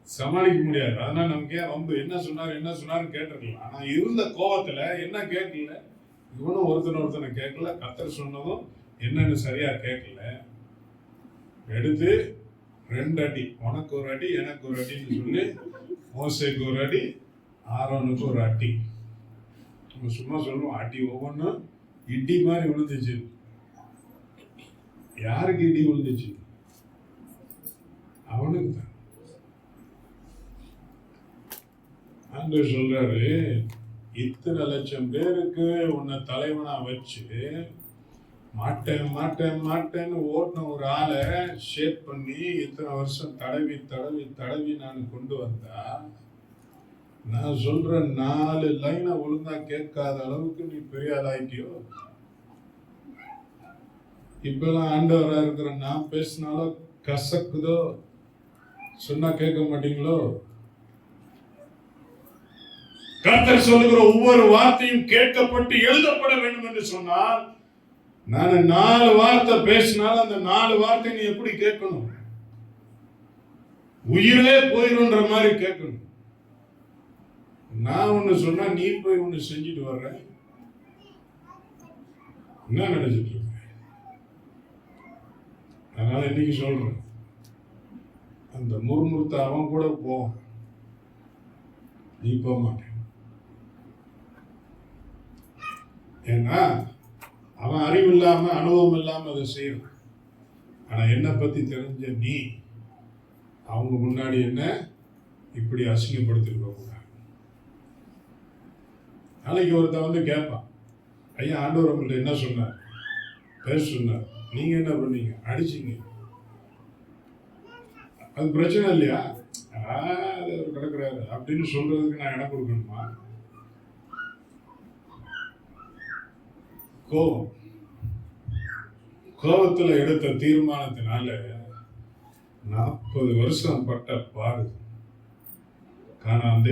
A: சமாளிக்க முடியாது. அதனால நமக்கு ஏன் ரொம்ப என்ன சொன்னாரு கேட்டிருக்கலாம். ஆனா இருந்த கோபத்துல என்ன கேட்கல, இவனும் ஒருத்தனை கேட்கல, கர்த்தர் சொன்னதும் என்னன்னு சரியா கேட்கல. எடுத்து 2 அடி, உனக்கு ஒரு அடி எனக்கு ஒரு அடின்னு சொல்லி மோசேக்கு ஒரு அடி, ஆரோனுக்கு ஒரு அடி. நம்ம சும்மா சொல்லுவோம் அடி ஒவ்வொன்றும் இடி மாதிரி விழுந்துச்சு. யாருக்கு இடி விழுந்துச்சு? அவனுக்கு தான். ஆண்டவர் சொல்றாரு, இத்தனை லட்சம் பேருக்கு உன்னை தலைவனா வச்சு மாட்டேன்னு ஓட்டின ஒரு ஆளை ஷேப் பண்ணி இத்தனை வருஷம் தடவி நான் கொண்டு வந்தா, நான் சொல்ற 4 லைனை ஒழுங்கா கேட்காத அளவுக்கு நீ பெரிய ஆளாயிட்டியோ? இப்பெல்லாம் ஆண்டவரா இருக்கிற நான் பேசினாலும் கசக்குதோ? சொன்னா கேட்க மாட்டீங்களோ? கர்த்தர் சொல்லுகிற ஒவ்வொரு வார்த்தையும் கேட்கப்பட்டு எழுதப்பட வேண்டும் என்று சொன்னால், நான் 4 வார்த்தை பேசினாலும் அந்த 4 வார்த்தை நீ எப்படி கேட்கணும்? உயிரே போயிருன்ற மாதிரி கேட்கணும். நான் ஒண்ணு சொன்னா நீ போய் ஒண்ணு செஞ்சுட்டு வர்ற, என்ன நினைச்சிட்டு இருக்க? அதனால இன்னைக்கு சொல்றேன், அந்த முறுமுறுத்த அவன் கூட போவான், நீ போக மாட்டேன். ஏன்னா அவன் அறிவு இல்லாம அனுபவம் இல்லாம அதை செய்யறான். ஆனா என்னை பத்தி தெரிஞ்ச நீ அவங்க முன்னாடி என்ன இப்படி அசிங்கப்படுத்திருக்க கூடாது. நாளைக்கு ஒருத்தன் கேட்பான், ஐயா ஆண்டவர் உங்கள்ட்ட என்ன சொன்னார், பேச சொன்னார், நீங்க என்ன பண்ணீங்க, அடிச்சீங்க, அது பிரச்சனை இல்லையா? அது அவர் கிடக்குறாரு அப்படின்னு சொல்றதுக்கு நான் இடம் கொடுக்கணுமா? கோபத்துல எடுத்த தீர்மானத்தினால 40 வருஷம் பட்ட பாடு. கானான்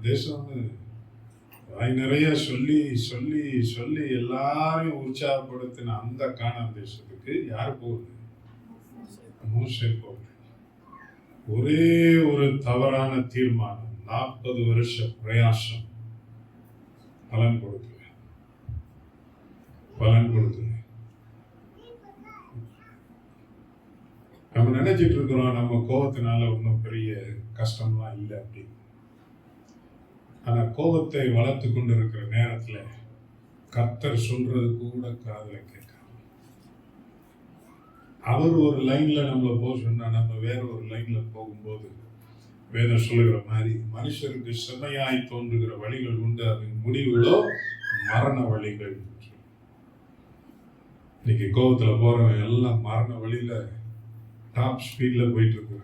A: தேசம்னு வாய் நிறைய சொல்லி எல்லாரையும் உற்சாகப்படுத்தின அந்த கானான் தேசத்துக்கு யார் போகுது? மோசே போகுது. ஒரே ஒரு தவறான தீர்மானம் 40 வருஷ பிரயாசம் பலன் கொடுத்து நம்ம நினைச்சிட்டு இருக்கிறோம் நம்ம கோபத்தினால ஒன்றும் பெரிய கஷ்டம்லாம் இல்லை அப்படின்னு. ஆனா கோபத்தை வளர்த்து கொண்டு இருக்கிற நேரத்துல கர்த்தர் சொல்றது கூட காதுல கேட்கலாம். அவர் ஒரு லைன்ல நம்மளை போக சொன்னா நம்ம வேற ஒரு லைன்ல போகும்போது வேதம் சொல்லுகிற மாதிரி மனுஷருக்கு செம்மையாய் தோன்றுகிற வழிகள் உண்டு, அதன் முடிவுகளோ மரண வழிகள். இன்னைக்கு கோபத்துல போறவன் எல்லாம் மரண வழியில டாப் ஸ்பீட்ல போயிட்டு இருக்கு.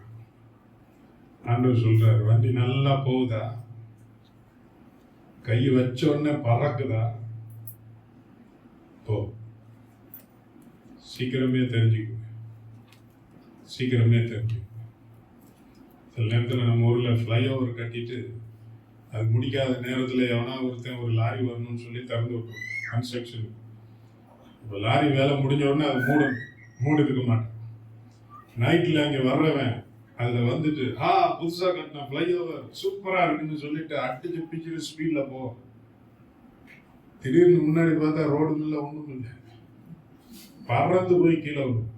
A: ஆண்டவர் சொல்றாரு, வண்டி நல்லா போகுதா, கை வச்ச உடனே பறக்குதா, போ, சீக்கிரமே தெரிஞ்சுக்குங்க. சில நேரத்தில் நம்ம ஊர்ல ஃப்ளைஓவர் கட்டிட்டு அது முடிக்காத நேரத்தில் எவனா ஒருத்தன் ஒரு லாரி வரணும்னு சொல்லி திறந்து விட்டுரும் கன்ஸ்ட்ரக்ஷன். இப்போ லாரி வேலை முடிஞ்ச உடனே அது மூடி இருக்க மாட்டேன். நைட்டில் அங்கே வர்றவன் அதில் வந்துட்டு புதுசாக கட்டின ஃப்ளைஓவர் சூப்பராக இருக்குன்னு சொல்லிட்டு அடிச்சு பிச்சுட்டு ஸ்பீடில் போ. திடீர்னு முன்னாடி பார்த்தா ரோடும் இல்லை, ஒன்றும் இல்லை, பறந்து போய் கீழே வரும்.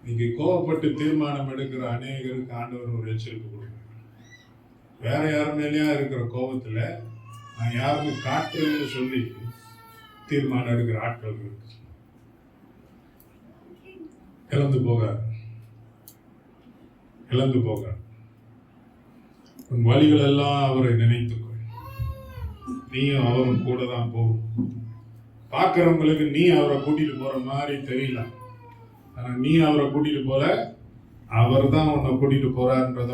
A: நீங்க கோவப்பட்டு தீர்மானம் எடுக்கிற அநேகருக்கு ஆண்டவர் ஒரு எச்சரிக்கை கொடுக்குறார். வேற யார் மேலேயா இருக்கிற கோபத்துல நான் யாருன்னு காட்டுறேன்னு சொல்லி தீர்மானம் எடுக்கிற ஆட்கள் இருக்கு. இழந்து போக உன் வழிகள் எல்லாம் அவரை நினைத்துக்கொள். நீயும் அவரும் கூட தான் போகும். பார்க்கிறவங்களுக்கு நீ அவரை கூட்டிட்டு போற மாதிரி தெரியல, ஆனா நீ அவரை கூட்டிட்டு போல, அவர் தான் உன்னை கூட்டிட்டு போறாருன்றத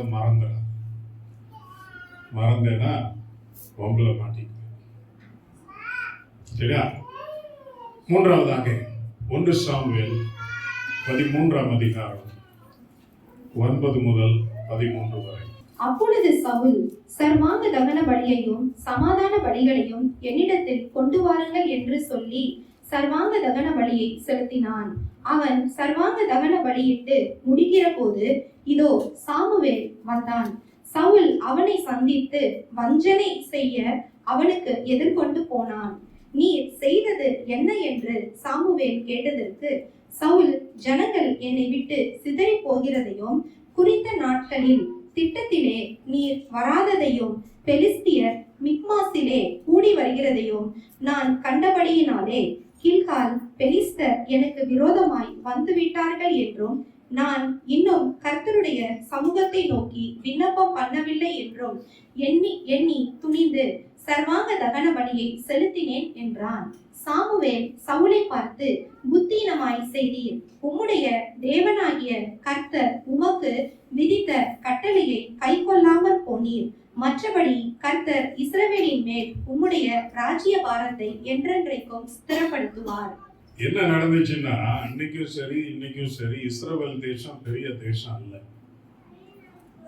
A: மறந்தேன்னா உங்களை மாட்டிக்க. சரியா? மூன்றாவதாக 1 சாமுவேல் 13ஆம் அதிகாரம் 9 முதல் 13 வரை.
B: அப்பொழுது சவுல், சர்வாங்க தகன பலியையும் சமாதான பலிகளையும் என்னிடத்தில் கொண்டு வாருங்கள் என்று சொல்லி சர்வாங்க தகன பலியை செலுத்தினான். அவன் சர்வாங்க தகன பலியிட்டு முடிக்கிற போது இதோ சாமுவேல் வந்தான். சவுல் அவனை சந்தித்து வஞ்சனை செய்ய அவனுக்கு எதிர்கொண்டு போனான். நீர் செய்தது என்ன என்று சாமுவேல் கேட்டதற்கு, சவுல், ஜனங்கள் என்னை விட்டு சிதறி போகிறதையும் குறித்த நாட்களில் திட்டத்திலே நீர் வராததையும் பெலிஸ்தியர் மிக்மாசிலே கூடி வருகிறதையும் நான் கண்டபடியினாலே கில்கால் பெலிஸ்தர் எனக்கு விரோதமாய் வந்துவிட்டார்கள் என்றும் நான் இன்னும் கர்த்தருடைய சமூகத்தை நோக்கி விண்ணப்பம் பண்ணவில்லை என்றும் எண்ணி துணிந்து சர்வாங்க தகன பலியை செலுத்தினேன் என்றான். சாமுவேல் சவுலை பார்த்து, புத்தீனமாய் செய்தீர். உம்முடைய தேவனாகிய கர்த்தர் உமக்கு விதித்த கட்டளையை கைக்கொள்ளாமற் போனீர். மற்றபடி கர்த்தர் இஸ்ரவேலின் மேல் உம்முடைய ராஜ்ய பாரத்தை என்றென்றைக்கும் ஸ்திரப்படுத்துவார்.
A: என்ன நடந்துச்சுன்னா, இன்னைக்கும் சரி இஸ்ரவேல் தேசம் பெரிய தேசம் அல்ல.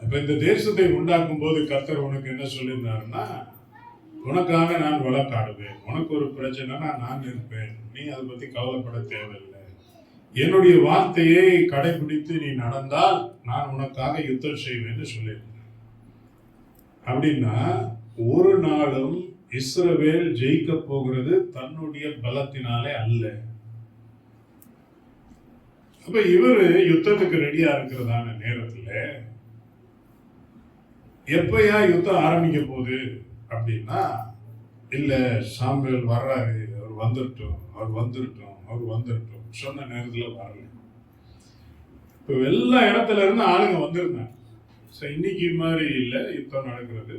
A: அப்ப இந்த தேசத்தை உண்டாக்கும் போது கர்த்தர் உனக்கு என்ன சொல்லியிருந்தாருன்னா, உனக்காக நான் வழக்காடுவேன், உனக்கு ஒரு பிரச்சனைனா நான் இருப்பேன், நீ அதை பத்தி கவலைப்பட தேவையில்லை, என்னுடைய வார்த்தையை கடைபிடித்து நீ நடந்தால் நான் உனக்காக யுத்தம் செய்வேன்னு சொல்லியிருந்தேன். அப்படின்னா ஒரு நாளும் இஸ்ரவேல் ஜெயிக்க போகிறது தன்னுடைய பலத்தினாலே அல்ல. அப்ப இவரு யுத்தத்துக்கு ரெடியா இருக்கிறதான நேரத்துல எப்பயா யுத்தம் ஆரம்பிக்க போகுது அப்படின்னா, இல்ல சாமுவேல் வர்றாரு, அவர் வந்துட்டோம் சொன்ன நேரத்துல வரல. இப்ப எல்லா இடத்துல இருந்து ஆளுங்க வந்திருந்தாங்க. இன்னைக்கு மாதிரி இல்ல, யுத்தம் நடக்கிறது,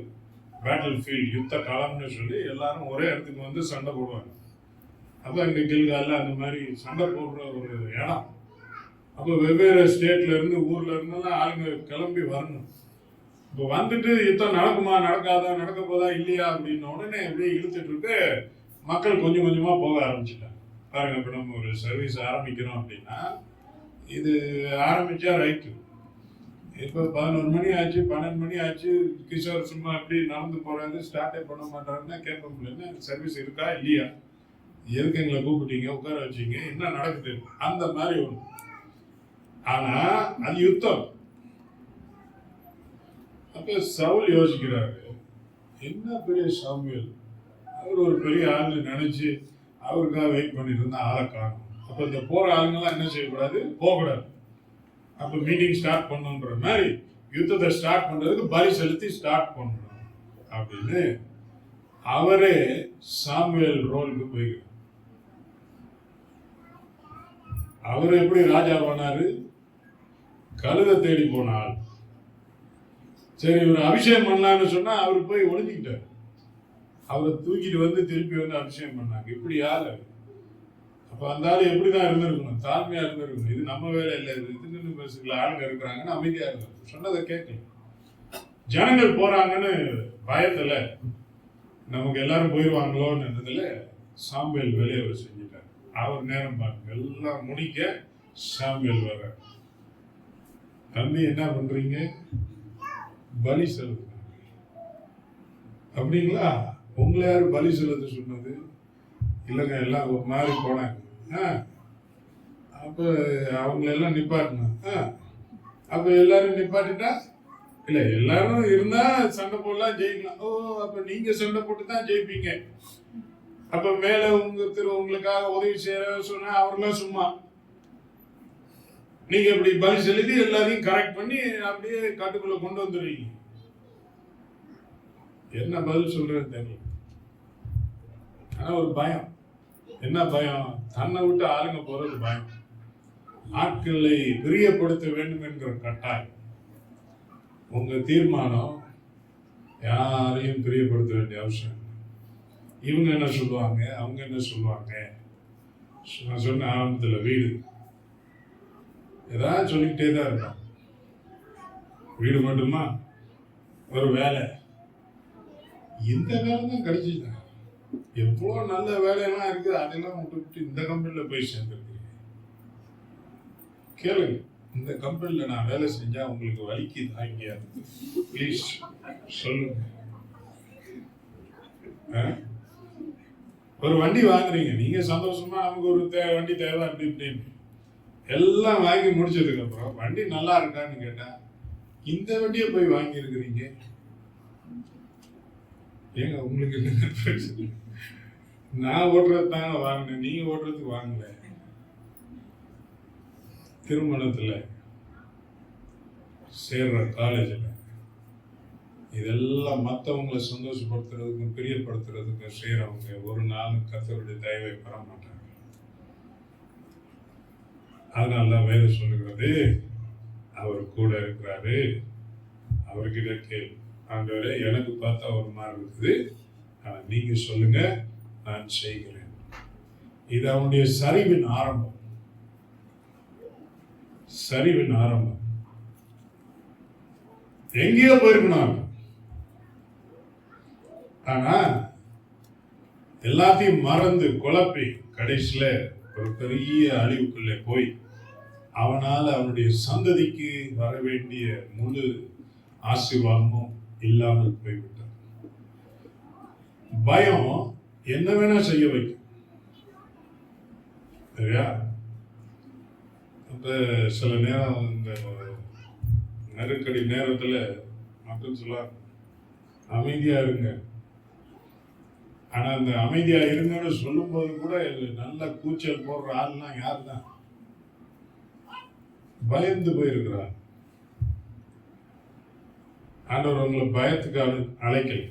A: பேட்டில் ஃபீல்ட், யுத்த களம்னு சொல்லி எல்லாரும் ஒரே இடத்துக்கு வந்து சண்டை போடுவாங்க. அப்ப அங்க கில்கால்ல அந்த மாதிரி சண்டை போடுற ஒரு இடம். அப்போ வெவ்வேறு ஸ்டேட்ல இருந்து ஊர்ல இருந்தெல்லாம் ஆளுங்க கிளம்பி வரணும். இப்போ வந்துட்டு யுத்தம் நடக்குமா நடக்காதா, நடக்க போதா இல்லையா அப்படின்னு உடனே அப்படியே இழுத்துட்டு இருக்கு. மக்கள் கொஞ்சம் கொஞ்சமா போக ஆரம்பிச்சுட்டாங்க. பாருங்க, இப்போ நம்ம ஒரு சர்வீஸ் ஆரம்பிக்கிறோம் அப்படின்னா, இது ஆரம்பிச்சா ரைட்டு, இப்போ 11 மணி ஆச்சு 12 மணி ஆச்சு, கிஷோர் சும்மா எப்படி நடந்து போறாரு, ஸ்டார்டே பண்ண மாட்டாருன்னா கேட்க முடியல. சர்வீஸ் இருக்கா இல்லையா, எதுக்கு எங்களை கூப்பிட்டீங்க, உட்கார வச்சீங்க, என்ன நடக்குது, அந்த மாதிரி ஒன்று. ஆனா அது யுத்தம். அப்ப சவுல் யோசிக்கிறாரு, என்ன பெரிய சாமுவேல், அவர் ஒரு பெரிய ஆளு நினைச்சு அவருக்காக வெயிட் பண்ணிட்டு இருந்தா ஆளை காணும். அப்ப இந்த போற ஆளுங்கெல்லாம் என்ன செய்யக்கூடாது, போகக்கூடாது. அப்ப மீட்டிங் ஸ்டார்ட் பண்ணுன்ற மாதிரி யுத்தத்தை ஸ்டார்ட் பண்றதுக்கு பலி செலுத்தி ஸ்டார்ட் பண்ணணும் அப்படின்னு அவரே சாமுவேல் ரோலுக்கு போய்கிறார். அவர் எப்படி ராஜா பண்ணாரு, கழுதை தேடி போனார். சரி, இவர் அபிஷேகம் பண்ணலான்னு சொன்னா அவர் போய் ஒளிஞ்சுக்கிட்டார். அவரை தூக்கிட்டு வந்து திருப்பி வந்து அபிஷேகம் பண்ணாங்க. இப்படி யாரு? அப்ப அந்த ஆளு எப்படிதான் இருந்திருக்கணும், தாழ்மையா இருந்திருக்கணும். இது நம்ம வேலை இல்லை, இதுன்னு பேசுகிற ஆளுங்க இருக்கிறாங்கன்னு அமைதியா இருக்கணும், சொன்னதை கேட்கல. ஜனங்கள் போறாங்கன்னு பயத்துல, நமக்கு எல்லாரும் போயிடுவாங்களோன்னு சாமுவேல் வேலையை அவர் செஞ்சுட்டார். அவர் நேரம் பாருங்க, எல்லாம் முடிக்க சாமுவேல் வர, தம்பி என்ன பண்றீங்க, பலி செலுத்துறாங்க. அப்படிங்களா, உங்களை யாரு பலி செலுத்த சொன்னது? இல்லைங்க, எல்லாம் ஒரு மாதிரி போனாங்க. அப்ப அவங்களெல்லாம் நிப்பாட்டணும். அப்ப எல்லாரும் நிப்பாட்டிட்டா இல்ல, எல்லாரும் இருந்தா சண்டை போடலாம், ஜெயிக்கலாம். ஓ, அப்ப நீங்க சண்டை போட்டு தான் ஜெயிப்பீங்க. அப்ப மேல உங்களுக்காக உதவி செய்யற சொன்னா அவரெல்லாம் சும்மா, நீங்க இப்படி பலி செலுத்தி எல்லாத்தையும் கரெக்ட் பண்ணி அப்படியே காட்டுக்குள்ள கொண்டு வந்துடுவீங்க. என்ன பதில் சொல்றது தெரியல. ஆனா ஒரு பயம். என்ன பயம்? தன்னை விட்டு ஆளுங்க போறது பயம். ஆட்களை பிரியப்படுத்த வேண்டும் என்கிற கட்டாயம். உங்க தீர்மானம் யாரையும் பிரியப்படுத்த வேண்டிய அவசியம் இல்லை. இவங்க என்ன சொல்லுவாங்க, அவங்க என்ன சொல்லுவாங்க. நான் சொன்ன ஆரம்பத்தில் வீடு ஏதாவது சொல்லிக்கிட்டே தான் இருக்கான். வீடு மட்டுமா, ஒரு வேலை, இந்த வேலை தான் கிடைச்சிதான். எவ்வளோ நல்ல வேலையெல்லாம் இருக்குது, அதெல்லாம் விட்டு இந்த கம்பெனியில் போய் சேர்ந்துருக்கீங்க. கேளுங்க, இந்த கம்பெனியில் நான் வேலை செஞ்சா உங்களுக்கு வலிக்குதா? இங்கே ப்ளீஸ் சொல்லுங்க. ஒரு வண்டி வாங்குறீங்க, நீங்க சந்தோஷமா நமக்கு ஒரு வண்டி தேவை அப்படி இப்படின்னு எல்லாம் வாங்கி முடிச்சதுக்கு அப்புறம் வண்டி நல்லா இருக்கான்னு கேட்டா இந்த வண்டியை போய் வாங்கி இருக்கிறீங்க. ஏங்க உங்களுக்கு என்ன பிரச்சனை? நான் ஓட்டுறது தாங்க வாங்கினேன், நீங்க ஓட்டுறதுக்கு வாங்கல. திருமணத்துல சேர்ற காலேஜில் இதெல்லாம் மற்றவங்களை சந்தோஷப்படுத்துறதுக்கும் பிரியப்படுத்துறதுக்கும் செய்யறவங்க ஒரு நாள் கர்த்தருடைய தயவை பெற மாட்டாங்க. அதனால வேதம் சொல்லுகிறது, அவர் கூட இருக்கிறாரு, அவர்கிட்ட கேள்வி, ஆண்டவரே எனக்கு பார்த்தா ஒரு மாதிரி இருக்குது, ஆனா நீங்க சொல்லுங்க, நான் செய்கிறேன். இது அவனுடைய சரிவின் ஆரம்பம். சரிவின் ஆரம்பம். எங்கேயோ போயிருக்கணும், ஆனா எல்லாத்தையும் மறந்து குழப்பி கடைசியில ஒரு பெரிய அழிவுக்குள்ளே போய் அவனால அவனுடைய சந்ததிக்கு வர வேண்டிய முழு ஆசீர்வாதமும் இல்லாமல் போய்விட்டான். பயம் என்ன வேணா செய்ய வைக்கும். சரியா? அப்ப சில நேரம் இந்த நெருக்கடி நேரத்துல மக்கள் சொல்ல அமைதியா இருங்க. ஆனா அந்த அமைதியா இருங்கன்னு சொல்லும் போது கூட நல்ல கூச்சல் போடுற ஆள்லாம் யார் தான்? பயந்து போயிருக்கிறார். ஆண்டவர் உங்களை பயத்துக்கு அழைக்கல,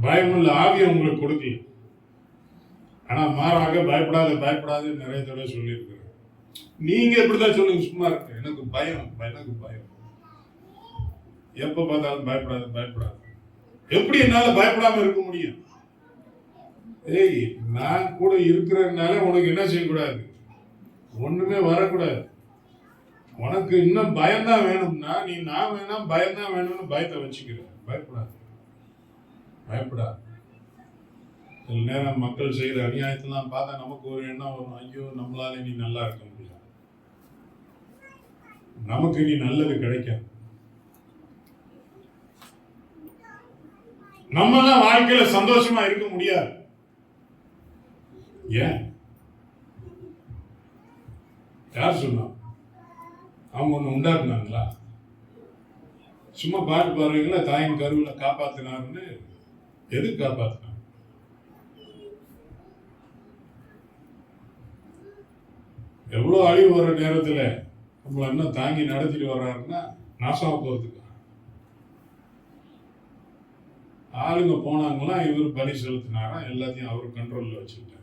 A: பயமுள்ள ஆவியை உங்களுக்கு கொடுக்கல. ஆனா மாறாக பயப்படாத பயப்படாத நிறைய தடவை சொல்லி இருக்கிறார். நீங்க எப்படிதான் சொல்லுங்க, சும்மா இருக்கு, எனக்கு பயம், எனக்கு பயம், எப்ப பார்த்தாலும் பயப்படாத பயப்படாத. எப்படி என்னால பயப்படாம இருக்க முடியும்? ஏய், நான் கூட இருக்கிறதுனால உனக்கு என்ன செய்யக்கூடாது? ஒண்ணுமே வரக்கூடாது. உனக்கு இன்னும் பயம்தான் வேணும்னா நீ நான் வேணாம் பயம்தான் வேணும்னு பயத்தை வச்சுக்கிற. பயப்படாது பயப்படாது. சில நேரம் மக்கள் செய்யற அநியாயத்தெல்லாம் பார்த்தா நமக்கு ஒரு எண்ணம் வரும், ஐயோ நம்மளால நீ நல்லா இருக்க முடியாது, நமக்கு நீ நல்லது கிடைக்காது. நம்மளாம் வாழ்க்கையில சந்தோஷமா இருக்க முடியாது. ஏன்? யார் சொன்னா? அவங்க ஒண்ணு உண்டாக்குனாங்களா? சும்மா பாட்டு பாடுறீங்களா, தாயின் கருவில காப்பாத்தினாருன்னு. எதுக்கு காப்பாத்தினாங்க? எவ்வளவு அழிவு வர்ற நேரத்துல நம்மள என்ன தாங்கி நடத்திட்டு வர்றாருன்னா நாசமா போறதுக்கு. ஆளுங்க போனாங்களா, இவர் பலி செலுத்தினாரா, எல்லாத்தையும் அவர் கண்ட்ரோல்ல வச்சுக்கிட்டாங்க.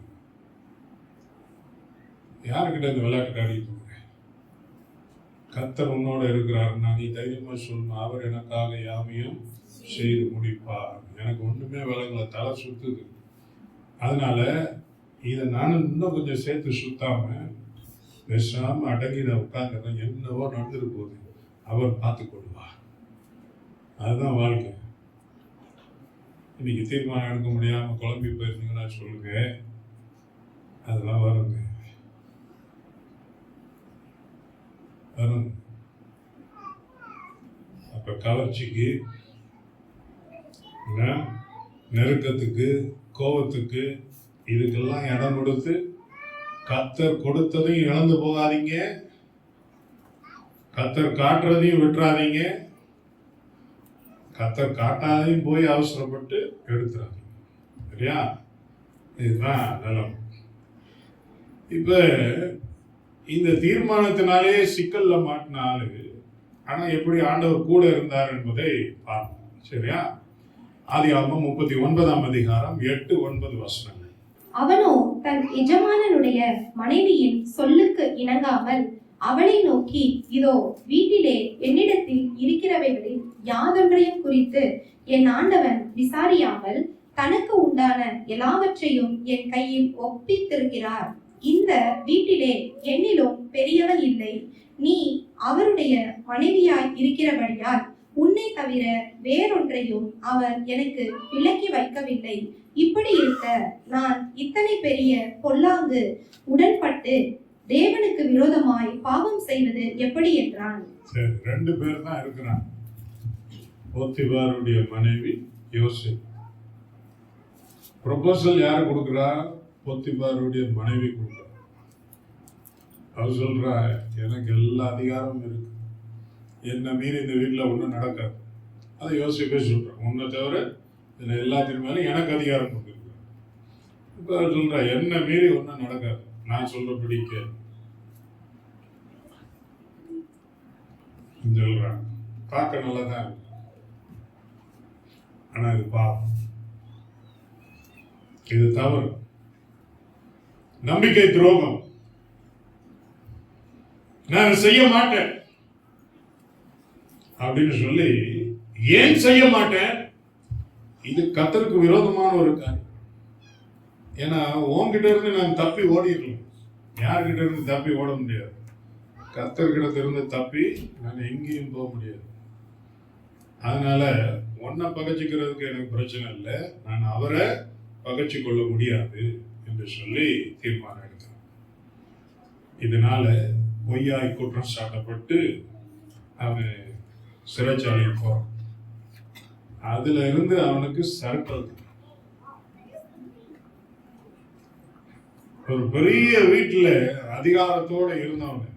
A: யாருக்கிட்ட இந்த விளையாட்டு காட்டிட்டு இருக்க? கர்த்தர் உன்னோட இருக்கிறாருன்னா நீ தைரியமா சொல்லணும், அவர் எனக்காக யாவையும் செய்து முடிப்பார். எனக்கு ஒண்ணுமே விலங்குல, தலை சுத்துது. அதனால இதை நானும் இன்னும் கொஞ்சம் சேர்த்து சுத்தாம பேசாம அடங்கி நான் உட்கார்ந்து என்னவோ நடந்துட்டு போகுது, அவர் பார்த்து கொள்வார். அதுதான் வாழ்க்கை. இன்னைக்கு தீர்மானம் எடுக்க முடியாம குழம்பி போயிருந்தீங்கன்னா சொல்லுங்க, அதெல்லாம் வருங்க வரும். அப்ப கவர்ச்சிக்கு, நெருக்கத்துக்கு, கோபத்துக்கு, இதுக்கெல்லாம் இடம் கொடுத்து கர்த்தர் கொடுத்ததையும் இழந்து போகாதீங்க, கர்த்தர் காட்டுறதையும் விட்டுறாதீங்க, கர்த்தர் காட்டாதையும் போய் அவசரப்பட்டு எடுத்துறாங்க. சரியா? இதுதான் நலம். இப்ப இந்த தீர்மானத்தினாலே சிக்கல்ல மாட்டின ஆளு, ஆனா எப்படி ஆண்டவர் கூட இருந்தார் என்பதை பார்ப்போம். சரியா? ஆதியாகமம் 39ஆம் அதிகாரம் 8-9 வசனங்கள்.
B: அவனோ தன் எஜமானனுடைய மனைவியின் சொல்லுக்கு இணங்காமல் அவளை நோக்கி, இதோ வீட்டிலே என்னிடத்தில் இருக்கிறவைகளில் யாதொன்றையும் குறித்து என் ஆண்டவன் விசாரியாமல் தனக்கு உண்டான எல்லாவற்றையும் என் கையில் ஒப்பித்திருக்கிறார். இந்த வீட்டிலே என்னிலும் பெரியவன் இல்லை. நீ அவருடைய மனைவியாய் இருக்கிறபடியால் உன்னை தவிர வேறொன்றையும் அவர் எனக்கு விலக்கி வைக்கவில்லை. இப்படி இருக்க நான் இத்தனை பெரிய பொல்லாங்கு உடன்பட்டு தேவனுக்கு விரோதமாய் பாவம் செய்வது எப்படி என்றான்.
A: சரி, 2 பேர் தான் இருக்கிறாங்க. போத்திபாருடைய மனைவி யோசேப்பு. ப்ரொபோசல் யாரு கொடுக்குறா? போத்திபாருடைய மனைவி கொடுக்குறா. அவர் சொல்றா, எனக்கு எல்லா அதிகாரமும் இருக்கு, என்ன மீறி இந்த வீட்டில் ஒன்றும் நடக்காது. அதை யோசிப்பே சொல்றான், உன்னை தவிர இதில் எல்லாத்தின் மேலும் எனக்கு அதிகாரம் கொடுத்துருக்காரு. இப்போ அவர் சொல்றா, என்ன மீறி ஒன்றும் நடக்காது, நான் சொல்றபடி கேள் சொல்றான். பார்க்க நல்லா தான் இருக்கு, ஆனா இது பாவம், இது தவறு, நம்பிக்கை துரோகம், நான் செய்ய மாட்டேன் அப்படின்னு சொல்லி. ஏன் செய்ய மாட்டேன்? இது கர்த்தருக்கு விரோதமான ஒரு காரியம். ஏன்னா உன்கிட்ட இருந்து நான் தப்பி ஓடிடலாம், யார்கிட்ட இருந்து தப்பி ஓட முடியாது. கர்த்தர்கிட்ட இருந்து தப்பி நான் எங்கேயும் போக முடியாது. அதனால உன்னை பகைச்சிக்கிறதுக்கு எனக்கு பிரச்சனை இல்லை, நான் அவரை பகைச்சு கொள்ள முடியாது என்று சொல்லி தீர்மானம் எடுக்கிறேன். இதனால பொய்யாய் குற்றம் சாட்டப்பட்டு அவன் சிறைச்சாலைக்கு போறான். அதுல இருந்து அவனுக்கு சர்க்கிள், ஒரு பெரிய வீட்டுல அதிகாரத்தோட இருந்தவனை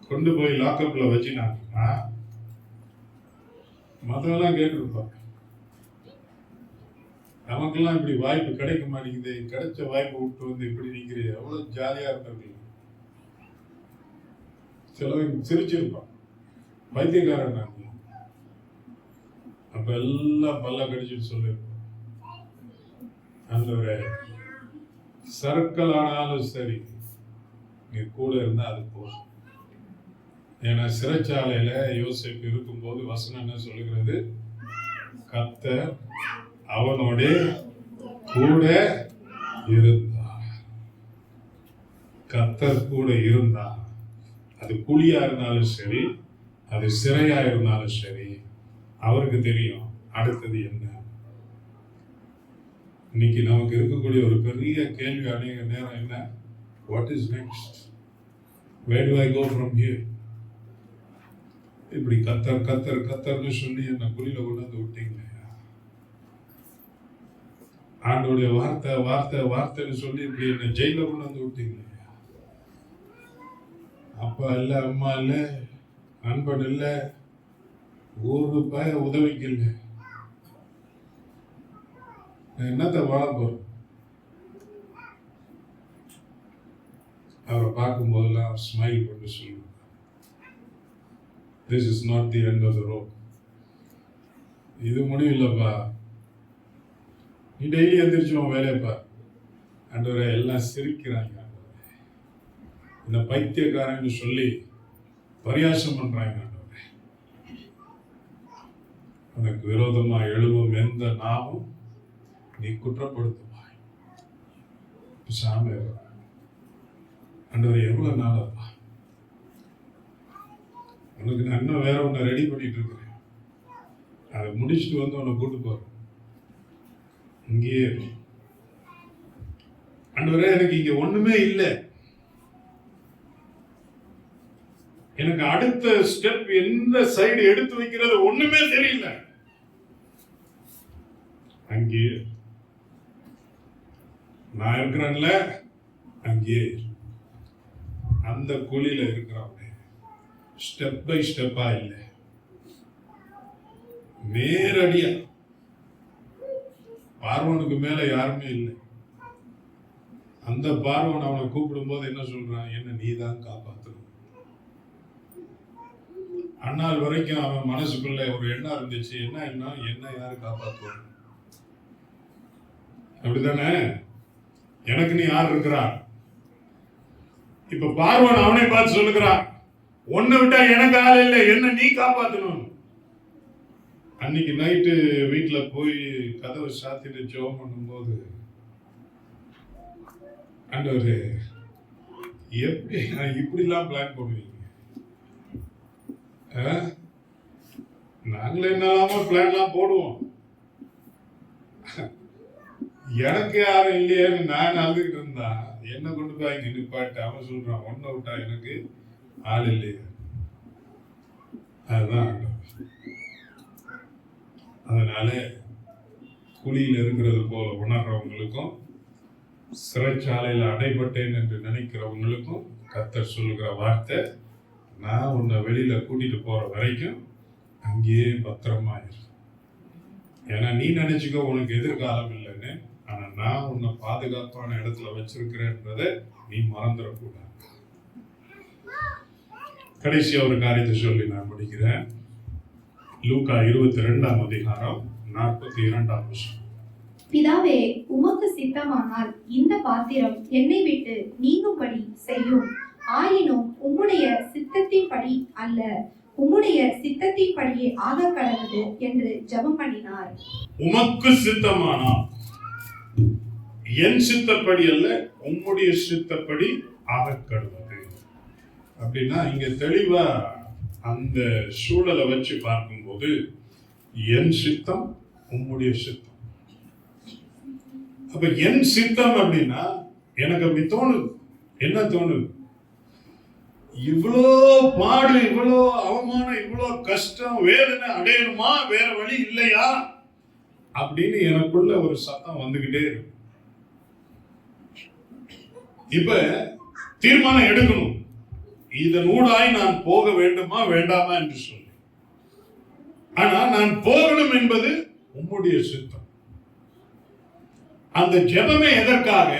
A: கொண்டு போய் லாக்அப்ல வச்சுனாங்கன்னா மத்தவெல்லாம் கேட்டுருப்பாங்க, நமக்கெல்லாம் இப்படி வாய்ப்பு கிடைக்க மாட்டேங்குது, கிடைச்ச வாய்ப்பை விட்டு வந்து இப்படி நிற்கிறீ, எவ்வளவு ஜாலியா இருந்திருக்கு. சிலவங்க சிரிச்சிருப்பான், வைத்தியக்காரன் நான். அப்ப எல்லாம் பல்ல கடிச்சிட்டு சொல்லிருப்போம், அந்த சர்க்கிள் ஆனாலும் சரி நீ கூட இருந்தா அது போதும். ஏன்னா சிறைச்சாலையில யோசேப்பு இருக்கும்போது வசனம் என்ன சொல்லுகிறது? கர்த்தர் அவனோட கூட இருந்தார். கர்த்தர் கூட இருந்தார். அது குழியா இருந்தாலும் சரி, அது சிறையா இருந்தாலும் சரி, அவருக்கு தெரியும் அடுத்தது என்ன. இன்னைக்கு நமக்கு இருக்கக்கூடிய ஒரு பெரிய கேள்வி அநேக நேரம் என்ன? What is next? Where do I go from here? இப்படி கத்தர் கத்தர் கத்தர்னு சொல்லி என்ன குழியில கொண்டு வந்து விட்டீங்களே. ஆண்டோடைய வார்த்தை வார்த்தை வார்த்தைன்னு சொல்லி இப்படி என்ன ஜெயில கொண்டு வந்து விட்டீங்களே. அப்பா இல்லை, அம்மா இல்லை, நண்பன் இல்லை, ஒரு பய உதவிக்கு இல்லை, என்னத்தை வாழ போறோம்? அவரை பார்க்கும் போதெல்லாம் அவர் ஸ்மைல் பண்ணி சொல்லுவார், this is not the end of the road. இது முடிவில்லைப்பா, நீ டெய்லி எந்திரிச்சுவோம் வேலையப்பா. ஆண்டவரே எல்லாம் சிரிக்கிறாங்க, இந்த பைத்தியக்காரன்னு சொல்லி பரியாசம் பண்றாங்க. ஆண்டவரே உனக்கு விரோதமா எழுவும் எந்த நாமும் நீ குற்றப்படுத்துவாய். சாமி ஆண்டவரே எவ்வளவு நாளப்பா, உனக்கு நான் இன்னும் வேற ஒன்றை ரெடி பண்ணிட்டு இருக்கிறேன், அதை முடிச்சுட்டு வந்து உன்னை கூட்டு போறேன். இங்கேயே ஆண்டவரே எனக்கு இங்க ஒண்ணுமே இல்லை, எனக்கு அடுத்த ஸ்டெப் எந்த சைடு எடுத்து வைக்கிறது ஒண்ணுமே தெரியல. அங்கேயே நான் இருக்கிறேன்ல, அங்கேயே அந்த குழியில இருக்கிறவங்க ஸ்டெப் பை ஸ்டெப்பா இல்லை, நேரடியா. பார்வனுக்கு மேல யாருமே இல்லை. அந்த பார்வன் அவனை கூப்பிடும் போது என்ன சொல்றான்? என்ன நீதான் காப்பாற்றணும். அந்நாள் வரைக்கும் அவன் மனசுக்குள்ள ஒரு எண்ணம் இருந்துச்சு. என்ன யாரு காப்பாற்றுவாங்க? அப்படித்தானே? எனக்கு நீ யார் இருக்கிறா? இப்ப பார்வன் அவனை பார்த்து சொல்லுகிறான், உன்னை விட்டா எனக்கு ஆள் இல்லை, என்ன நீ காப்பாற்றணும். அன்னைக்கு நைட்டு வீட்டுல போய் கதவை சாத்திட்டு ஜெபம் பண்ணும்போது, ஆண்டவரே எப்படி இப்படிலாம் பிளான் பண்ணுவீங்க? நாங்களே என்னலாமா பிளான்லாம் போடுவோம். எனக்கு யாரும் இல்லையேன்னு நான் அழுதுகிட்டு இருந்தா என்ன கொண்டு போய் இங்க நிப்பாட்டு. அவன் சொல்றான், ஒன்ன விட்டா எனக்கு ஆள் இல்லையா? அதுதான் ஆண்டவர். அதனால குழியில் இருக்கிறது போல உணர்றவங்களுக்கும், சிறைச்சாலையில் அடைபட்டேன் என்று நினைக்கிறவங்களுக்கும் கர்த்தர் சொல்லுகிற வார்த்தை, நான் உன்னை வெளியில கூட்டிட்டு போற வரைக்கும் அங்கேயே பத்திரமா இரு. ஏன்னா நீ நினைச்சுக்கோ உனக்கு எதிர்காலம் இல்லைன்னு, ஆனா நான் உன்னை பாதுகாப்பான இடத்துல வச்சிருக்கிறேன்றதை நீ மறந்துடக்கூடாது. கடைசியா ஒரு காரியத்தை சொல்லி நான் முடிக்கிறேன். லூக்கா 22ஆம் அதிகாரம் 42ஆம் வசனம்.
B: பிதாவே, உமக்கு சித்தமானால் இந்த பாத்திரம் என்னை விட்டு நீங்கும்படி செய்யும். ஆயினும் உம்முடைய சித்தத்தின்படி அல்ல, உம்முடைய சித்தத்தின்படியே ஆக கடவுது என்று ஜெபம் பண்ணினார்.
A: உமக்கு சித்தமானால், என் சித்தப்படி அல்ல, உம்முடைய சித்தப்படி ஆக கடவுது. அப்படின்னா இங்க தெளிவா அந்த சூழலை வச்சு பார்க்கும்போது, என் சித்தம் உம்முடைய சித்தம். அப்ப என் சித்தம் அப்படின்னா எனக்கு அப்படி தோணுது. என்ன தோணுது? இவ்வளோ பாடு, இவ்வளோ அவமானம், இவ்வளோ கஷ்டம், வேதனை அடையணுமா? வேற வழி இல்லையா அப்படின்னு எனக்குள்ள ஒரு சத்தம் வந்துகிட்டே இருக்கு. இப்ப தீர்மானம் எடுக்கணும், இதனூடாய் நான் போக வேண்டுமா வேண்டாமா என்று சொல்லி. ஆனா நான் போகணும் என்பது உம்முடைய சித்தம். அந்த ஜெபமே எதற்காக?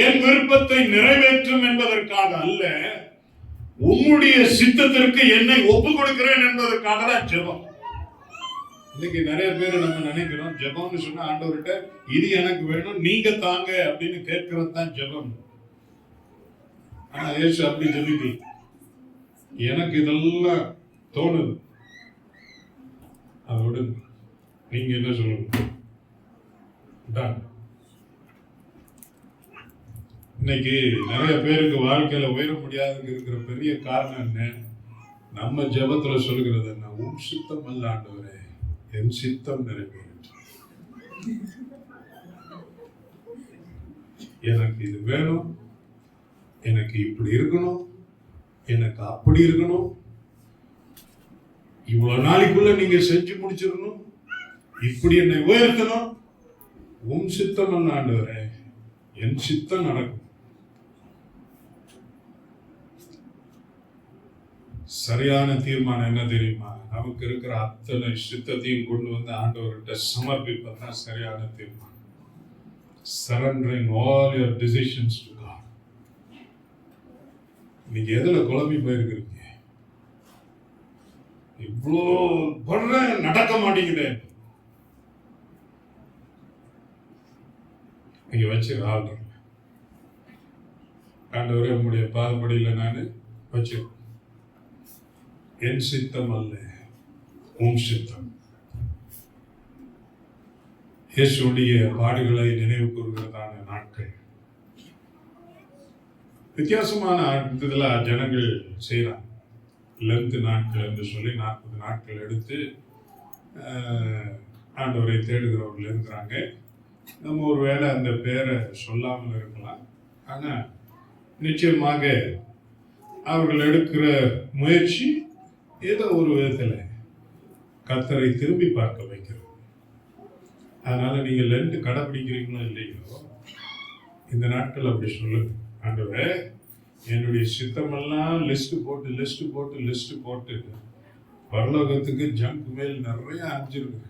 A: என் விருப்பத்தை நிறைவேற்றும் என்பதற்காக அல்ல, உம்முடைய சித்தத்திற்கு என்னை ஒப்பு கொடுக்கிறேன் என்பதற்காக தான் ஜெபம். இன்னைக்கு நிறைய பேர் நம்ம நினைக்கிறோம், ஜெபம்னு சொன்னா ஆண்டவர்கிட்ட இது எனக்கு வேணும் நீங்க தாங்க அப்படின்னு கேட்கிறது தான் ஜெபம். ஆனா இயேசு அப்படி ஜெபிக்கல. எனக்கு இதெல்லாம் தோணுது, அதோட நீங்க என்ன சொல்லுங்க. இன்னைக்கு நிறைய பேருக்கு வாழ்க்கையில உயர முடியாதுன்னு இருக்கிற பெரிய காரணம் என்ன? நம்ம ஜெபத்துல சொல்லுகிறது என்ன? உன் சித்தம் அல்ல ஆண்டவரே, என் சித்தம் நிறைவேறும். எனக்கு இது வேணும், எனக்கு இப்படி இருக்கணும், எனக்கு அப்படி இருக்கணும், இவ்வளவு நாளைக்குள்ள நீங்க செஞ்சு முடிச்சிடணும், இப்படி என்னை உயர்த்தணும். உன் சித்தம் அல்ல ஆண்டவரே, என் சித்தம் நடக்கும். சரியான தீர்மானம் என்ன தெரியுமா? நமக்கு இருக்கிற அத்தனை சித்தத்தையும் கொண்டு வந்து ஆண்டவர்கிட்ட சமர்ப்பிப்பதான் சரியான தீர்மானம். Surrendering all your decisions to God. நீங்க எதுல குழம்பி போயிருக்கிறீங்க? இவ்வளோ படுற நடக்க மாட்டேங்குது. நீங்க வச்சு ஆள்ற ஆண்டவரே, உங்களுடைய பாதப்படியில் நான் வச்சு, என் சித்தம் அல்ல உன் சித்தம். இயேசுடைய பாடுகளை நினைவு கூறுகிறதான நாட்கள். வித்தியாசமான இதுல ஜனங்கள் செய்யறாங்க. லென்த் நாட்கள் என்று சொல்லி 40 நாட்கள் எடுத்து ஆண்டவரை தேடுகிறவர்கள் இருக்கிறாங்க. நம்ம ஒரு வேளை அந்த பேரை சொல்லாமல் இருக்கலாம். ஆனா நிச்சயமாக அவர்கள் எடுக்கிற முயற்சி ஏதோ ஒரு விதத்தில் கர்த்தரை திரும்பி பார்க்க வைக்கிறது. அதனால நீங்க லென்ட் கடைபிடிக்கிறீங்களோ இல்லைங்களோ, இந்த நாட்கள் அப்படி சொல்லுங்க, ஆண்டவரே என்னுடைய சித்தமெல்லாம் லிஸ்ட் போட்டு பரலோகத்துக்கு ஜங்க் மேல் நிறைய அஞ்சிருக்கு.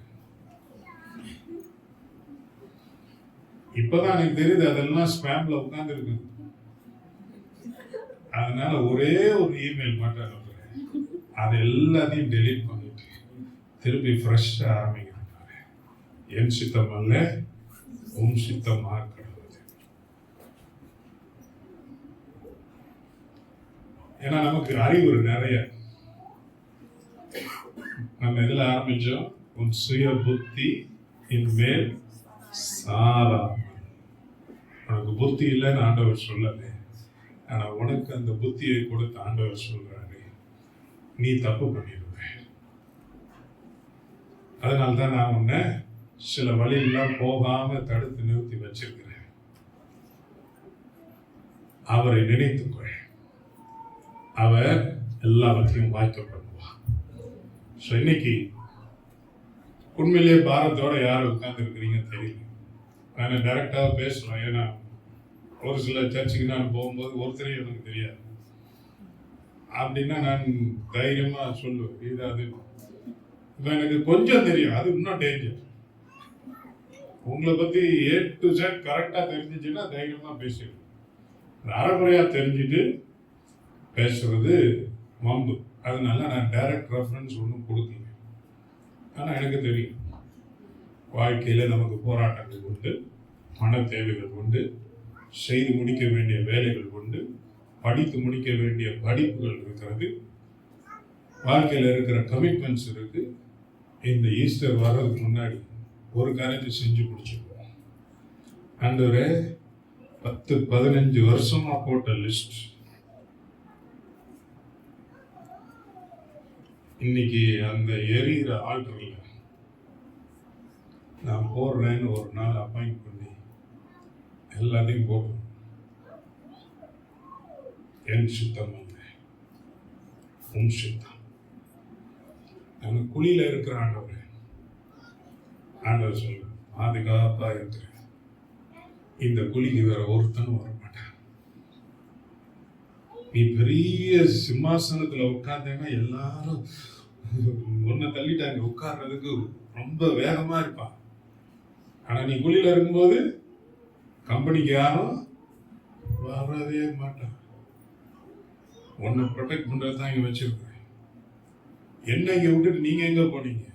A: இப்பதான் எனக்கு தெரியுது அதெல்லாம் ஸ்பேம்ல உட்கார்ந்து இருக்கு. அதனால ஒரே ஒரு இமெயில் மட்டும் அனுப்புறேன், அது எல்லாத்தையும் டெலீட் பண்ணிட்டு திருப்பி ஃப்ரெஷ்ஷா ஆரம்பிக்கிறாங்க. என் சித்தம் அல்ல உம் சித்தமாக கடவுள். ஏன்னா நமக்கு அறிவு நிறைய. நம்ம எதுல ஆரம்பிச்சோம்? உன் சுய புத்தி இன்மேல் சாரா. உனக்கு புத்தி இல்லைன்னு ஆண்டவர் சொல்லல, ஆனா உனக்கு அந்த புத்தியை கொடுத்து ஆண்டவர் சொல்றாரு, நீ தப்பு பண்ணிடுவ. அதனால்தான் நான் உன்னை சில வழியெல்லாம் போகாம தடுத்து நிறுத்தி வச்சிருக்கிறேன். அவரை நினைத்துக்கொள், அவர் எல்லாவற்றையும் வாய்க்கப்படுவார். இன்னைக்கு உண்மையிலேயே பாரத்தோட யாரும் உட்கார்ந்து இருக்கிறீங்க தெரியல. நான் டைரக்டாக பேசுறேன். ஏன்னா ஒரு சில சர்ச்சுக்கு நான் போகும்போது ஒருத்தரையும் எனக்கு தெரியாது. அப்படின்னா நான் தைரியமா சொல்லுவேன், இது அது எனக்கு கொஞ்சம் தெரியும், அது இன்னும் டேஞ்சர். உங்களை பத்தி A to Z கரெக்டா தெரிஞ்சிச்சுன்னா தைரியமா பேசிடுவேன். அரைக்குறையா தெரிஞ்சுட்டு பேசுறது வம்பு. அதனால நான் டைரக்ட் ரெஃபரன்ஸ் ஒன்றும் கொடுக்கல. ஆனா எனக்கு தெரியும், வாழ்க்கையில நமக்கு போராட்டங்கள் உண்டு, மன தேவைகள் உண்டு, செய்து முடிக்க வேண்டிய வேலைகள் உண்டு, படித்து முடிக்க வேண்டிய படிப்புகள் இருக்கிறது, வாழ்க்கையில் இருக்கிற கமிட்மெண்ட்ஸ் இருக்கு. இந்த ஈஸ்டர் வர்றதுக்கு முன்னாடி ஒரு காரியத்தை செஞ்சு முடிச்சிருக்கோம். ஆண்டவரே, 10-15 வருஷமா போட்ட லிஸ்ட் இன்னைக்கு அந்த எரியிற ஆல்டர்ல நான் போடுறேன்னு ஒரு நாள் அப்பாயிண்ட் பண்ணி எல்லாத்தையும் போட்டோம். என் சித்தம் அல்ல உன் சித்தம். நான் குழியில இருக்கிற ஆண்டவர், ஆண்டவர் சொல்ல பாதுகாப்பா இருக்கிறேன். இந்த குழிக்கு வேற ஒருத்தனும் வர மாட்டான். நீ பெரிய சிம்மாசனத்துல உட்கார்ந்தேன்னா எல்லாரும் ஒன்ன தள்ளிட்டாங்க, உட்கார்றதுக்கு ரொம்ப வேகமா இருப்பான். ஆனா நீ குழியில இருக்கும்போது கம்பெனிக்கு யாரும் வரவே மாட்டான். உன்னை ப்ரொடெக்ட் பண்றதுதான் இங்க வச்சிருக்கிறேன். என்ன இங்க விட்டுட்டு நீங்க எங்க போனீங்க?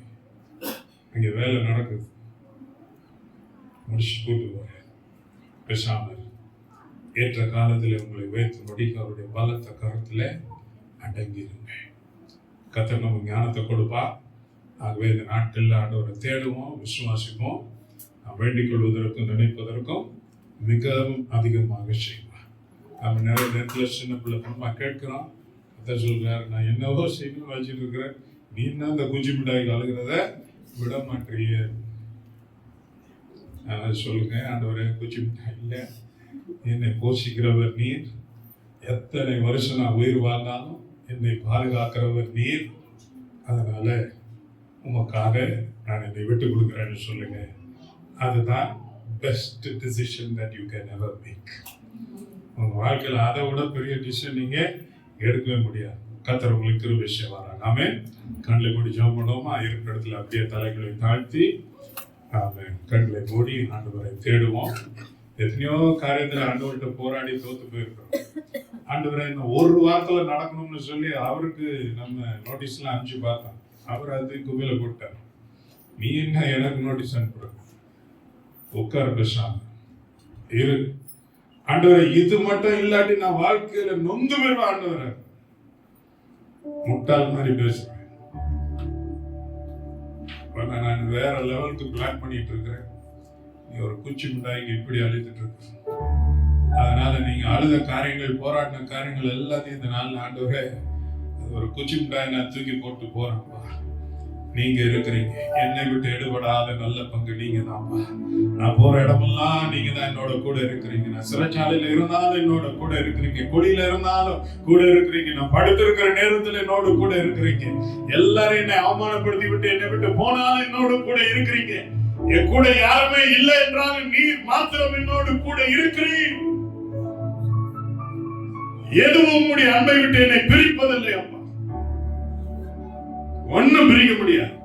A: இங்க வேலை நடக்குது, முடிச்சு கூட்டு போறேன். பேசாமல் ஏற்ற காலத்தில் உங்களை வைத்து முடிக்க அவருடைய பலத்த கருத்துல அடங்கிருங்க. கர்த்தர் நமக்கு ஞானத்தை கொடுப்பா. ஆகவே இந்த நாட்களில் ஆண்டவரை தேடுவோம், விசுவாசிப்போம். வேண்டிக் கொள்வதற்கும் நினைப்பதற்கும் மிகவும் அதிகமாக செய்வார். நம்ம நிறைய நேரத்தில் சின்ன பிள்ளை பொண்ணா கேட்கிறோம். அதான் சொல்றாரு, நான் என்னவோ செய்யணும் வச்சுட்டு இருக்கிறேன், நீ என்ன அந்த குச்சி மிட்டாய் கலகிறத விட மாட்டீங்க. சொல்லுங்க, ஆண்டவரே, குச்சி மிட்டாய் இல்லை, என்னை போஷிக்கிறவர் நீர். எத்தனை வருஷம் நான் உயிர் வாழ்ந்தாலும் என்னை பாதுகாக்கிறவர் நீர். அதனால உமக்காக நான் என்னை விட்டு கொடுக்குறேன்னு சொல்லுங்க. அதுதான் best decision that you can ever make. உங்க வாழ்க்கையில் அதை விட பெரிய டிசிஷன் நீங்க எடுக்கவே முடியாது. கர்த்தர் உங்களுக்கு கிருபை செய்வாராக. ஆமென். கண்களை மூடி ஜெபம் பண்ணுவோமா? இருக்கிற இடத்துல அப்படியே தலைகளை தாழ்த்தி கண்களை மூடி ஆண்டவரை தேடுவோம். எத்தனையோ காரியத்துல ஆண்டவர்கிட்ட போராடி தோத்து போயிருக்கிறோம். ஆண்டவரை இன்னும் ஒரு வாரத்துல நடக்கணும்னு சொல்லி அவருக்கு நம்ம நோட்டீஸ்லாம் அனுப்பிச்சு பார்த்தோம். அவர் அது குவில போட்டார். நீ என்ன எனக்கு நோட்டீஸ் அனுப்புற? உட்கார பேசாம இரு. ஆண்டவரை, இது மட்டும் இல்லாட்டி நான் வாழ்க்கையில நொந்து போயிருவேன். ஆண்டவரை, முட்டாள் மாதிரி பேசுறேன். நான் வேற லெவலுக்கு பிளான் பண்ணிட்டு இருக்கிறேன். நீ ஒரு குச்சி மிட்டாய்க்கு இப்படி அழுதுட்டு இருக்க. அதனால நீங்க அழுத காரியங்கள், போராடின காரியங்கள் எல்லாத்தையும் இந்த நாள் ஆண்டவரே, அது ஒரு குச்சி மிட்டாய் நான் தூக்கி போட்டு போறேன்ப்பா. நீங்க இருக்கிறீங்க, என்னை விட்டு எடுபடாத நல்ல பங்கு நீங்க தான்ப்பா. நான் போற இடமெல்லாம் நீங்க தான் என்னோட கூட இருக்கிறீங்க. நான் சிறைச்சாலையில இருந்தாலும் என்னோட கூட இருக்கிறீங்க, குடியில இருந்தாலும் கூட இருக்கிறீங்க, நான் படுத்திருக்கிற நேரத்துல என்னோட கூட இருக்கிறீங்க. எல்லாரும் என்னை அவமானப்படுத்தி விட்டு என்னை விட்டு போனாலும் என்னோட கூட இருக்கிறீங்க. என் கூட யாருமே இல்லை என்றாலும் நீர் மாத்திரம் என்னோடு கூட இருக்கிறீர். எதுவும் உம்முடைய அன்பை விட்டு என்னை பிரிப்பதில்லை அம்மா. ஒன்னும் பிரிக்க முடியாது.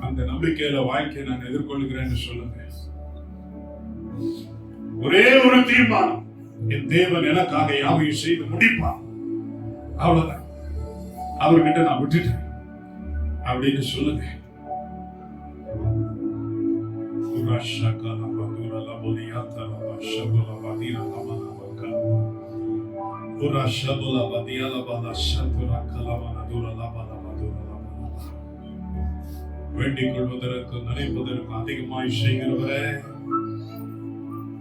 A: அந்த நம்பிக்கையில வாழ்க்கையை நான் எதிர்கொள்கிறேன்னு சொல்லுங்க. ஒரே ஒரு தீர்மானம், என் தேவன் எனக்காக யாவையும் செய்து முடிப்பான், அவ்வளவுதான், அவர்கிட்ட நான் விட்டுட்டேன் அப்படின்னு சொல்லுங்க. வேண்டிக் கொள்வதற்கு நினைப்பதற்கு அதிகமாய் செய்கிறவரே,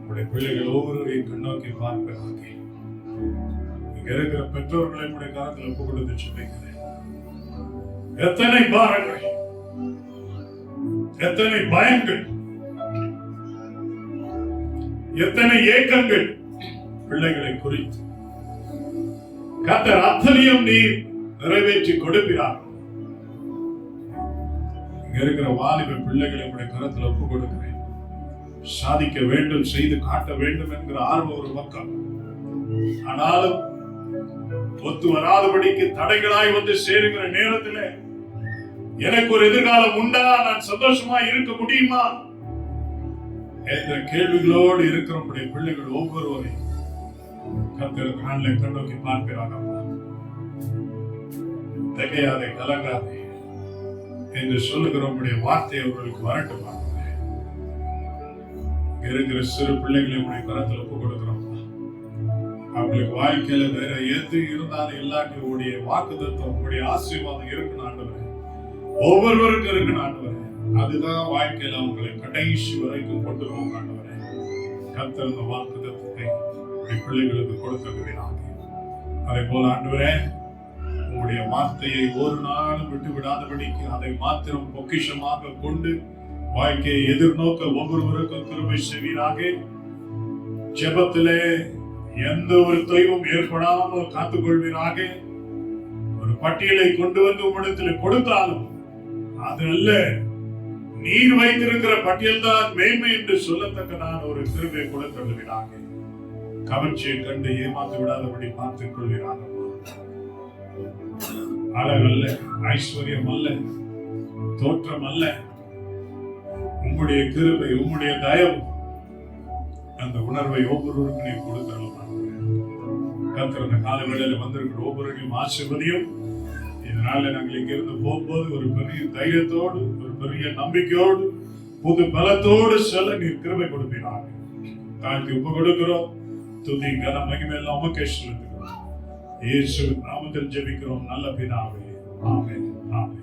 A: உடைய பிள்ளைகள் ஒவ்வொருவரையும் கண்ணோக்கி பார்க்கிறாங்க. இங்க இருக்கிற பெற்றோர்களை உடைய காலத்தில் ஒப்பு கொடுத்து சொல்லுகிறேன். எத்தனை பாரங்கள், எத்தனை பயங்கள், எத்தனை ஏக்கங்கள் பிள்ளைகளை குறித்து கர்த்தர் அத்தனையும் நீர் நிறைவேற்றி கொடுக்கிறார். இங்க இருக்கிற வாலிப பிள்ளைகளை உடைய கரத்தில் ஒப்பு கொடுக்கிறேன். சாதிக்க வேண்டும், செய்து காட்ட வேண்டும் என்கிற ஆர்வம் ஒரு பக்கம், ஆனாலும் ஒத்து வராதபடிக்கு தடைகளாய் வந்து சேருகிற நேரத்தில் எனக்கு ஒரு எதிர்காலம் உண்டா, நான் சந்தோஷமா இருக்க முடியுமா என்ற கேள்விகளோடு இருக்கிற பிள்ளைகள் ஒவ்வொருவரையும் கர்த்தர் கண்ணில் கண்ணோக்கி பார்க்கிறாங்க. திகையாதே, கலங்காதே என்று சொல்லுகிற வார்த்தை அவர்களுக்கு வரட்டுமா. இருக்கிற சிறு பிள்ளைகளை உடைய கரத்தில் ஒப்பு கொடுக்கிறோம். அவங்களுக்கு வாழ்க்கையில வேற எது இருந்தாலும் இல்லாட்டி உடைய வாக்குத்தத்தம், உடைய ஆசீர்வாதம் இருக்கணும் ஆண்டவரே, ஒவ்வொருவருக்கும் இருக்கணும் ஆண்டவரே. அதுதான் வாழ்க்கையில அவங்களை கடைசி வரைக்கும் கொண்டு போக ஆண்டவரே. கர்த்தர் இந்த வாக்குத்தத்தத்தை உடைய பிள்ளைகளுக்கு கொடுத்திருக்கிறாங்க. அதே போல ஆண்டவரே, உங்களுடைய வார்த்தையை ஒரு நாளும் விட்டு விடாதபடிக்கு அதை மாத்திரம் பொக்கிஷமாக கொண்டு வாழ்க்கையை எதிர்நோக்க ஒவ்வொருவருக்கும் கிருபை செய்வீராக. ஜெபத்திலே எந்த ஒரு தொய்வும் ஏற்படாமல் காத்துக்கொள்வீராக. ஒரு பட்டியலை கொண்டு வந்து உம்மிடத்தில் கொடுத்தாலும் அது அல்ல, நீர் வைத்திருக்கிற பட்டியல் தான் மேன்மை என்று சொல்லத்தக்கதான ஒரு கிருபை கொடுத்துள்ளாக. கவர்ச்சியை கண்டு ஏமாந்து விடாதபடி பார்த்துக் கொள்வீராக. அழகல்ல, ஐஸ்வர்யம் அல்ல, தோற்றம் அல்ல, உம்முடைய கிருபை, உம்முடைய தயவு, அந்த உணர்வை ஒவ்வொருவருக்கும் நீ கொடுத்தரலாம். கர்த்தர் அந்த காலவேளையில வந்திருக்கிற ஒவ்வொருவரையும் ஆசீர்வதியும். இதனால நாங்கள் இங்கிருந்து போகும்போது ஒரு பெரிய தைரியத்தோடு, ஒரு பெரிய நம்பிக்கையோடு, புது பலத்தோடு செல்ல நீர் கிருபை கொடுப்பீராக. தாழ்த்தி ஒப்பு கொடுக்கிறோம். துதி கன மகிமை எல்லாம் உமக்கே செலுத்துகிறோம். இயேசுவின் நாமத்தில் ஜெபிக்கிறோம் நல்ல பிதாவே. ஆமென். ஆமென்.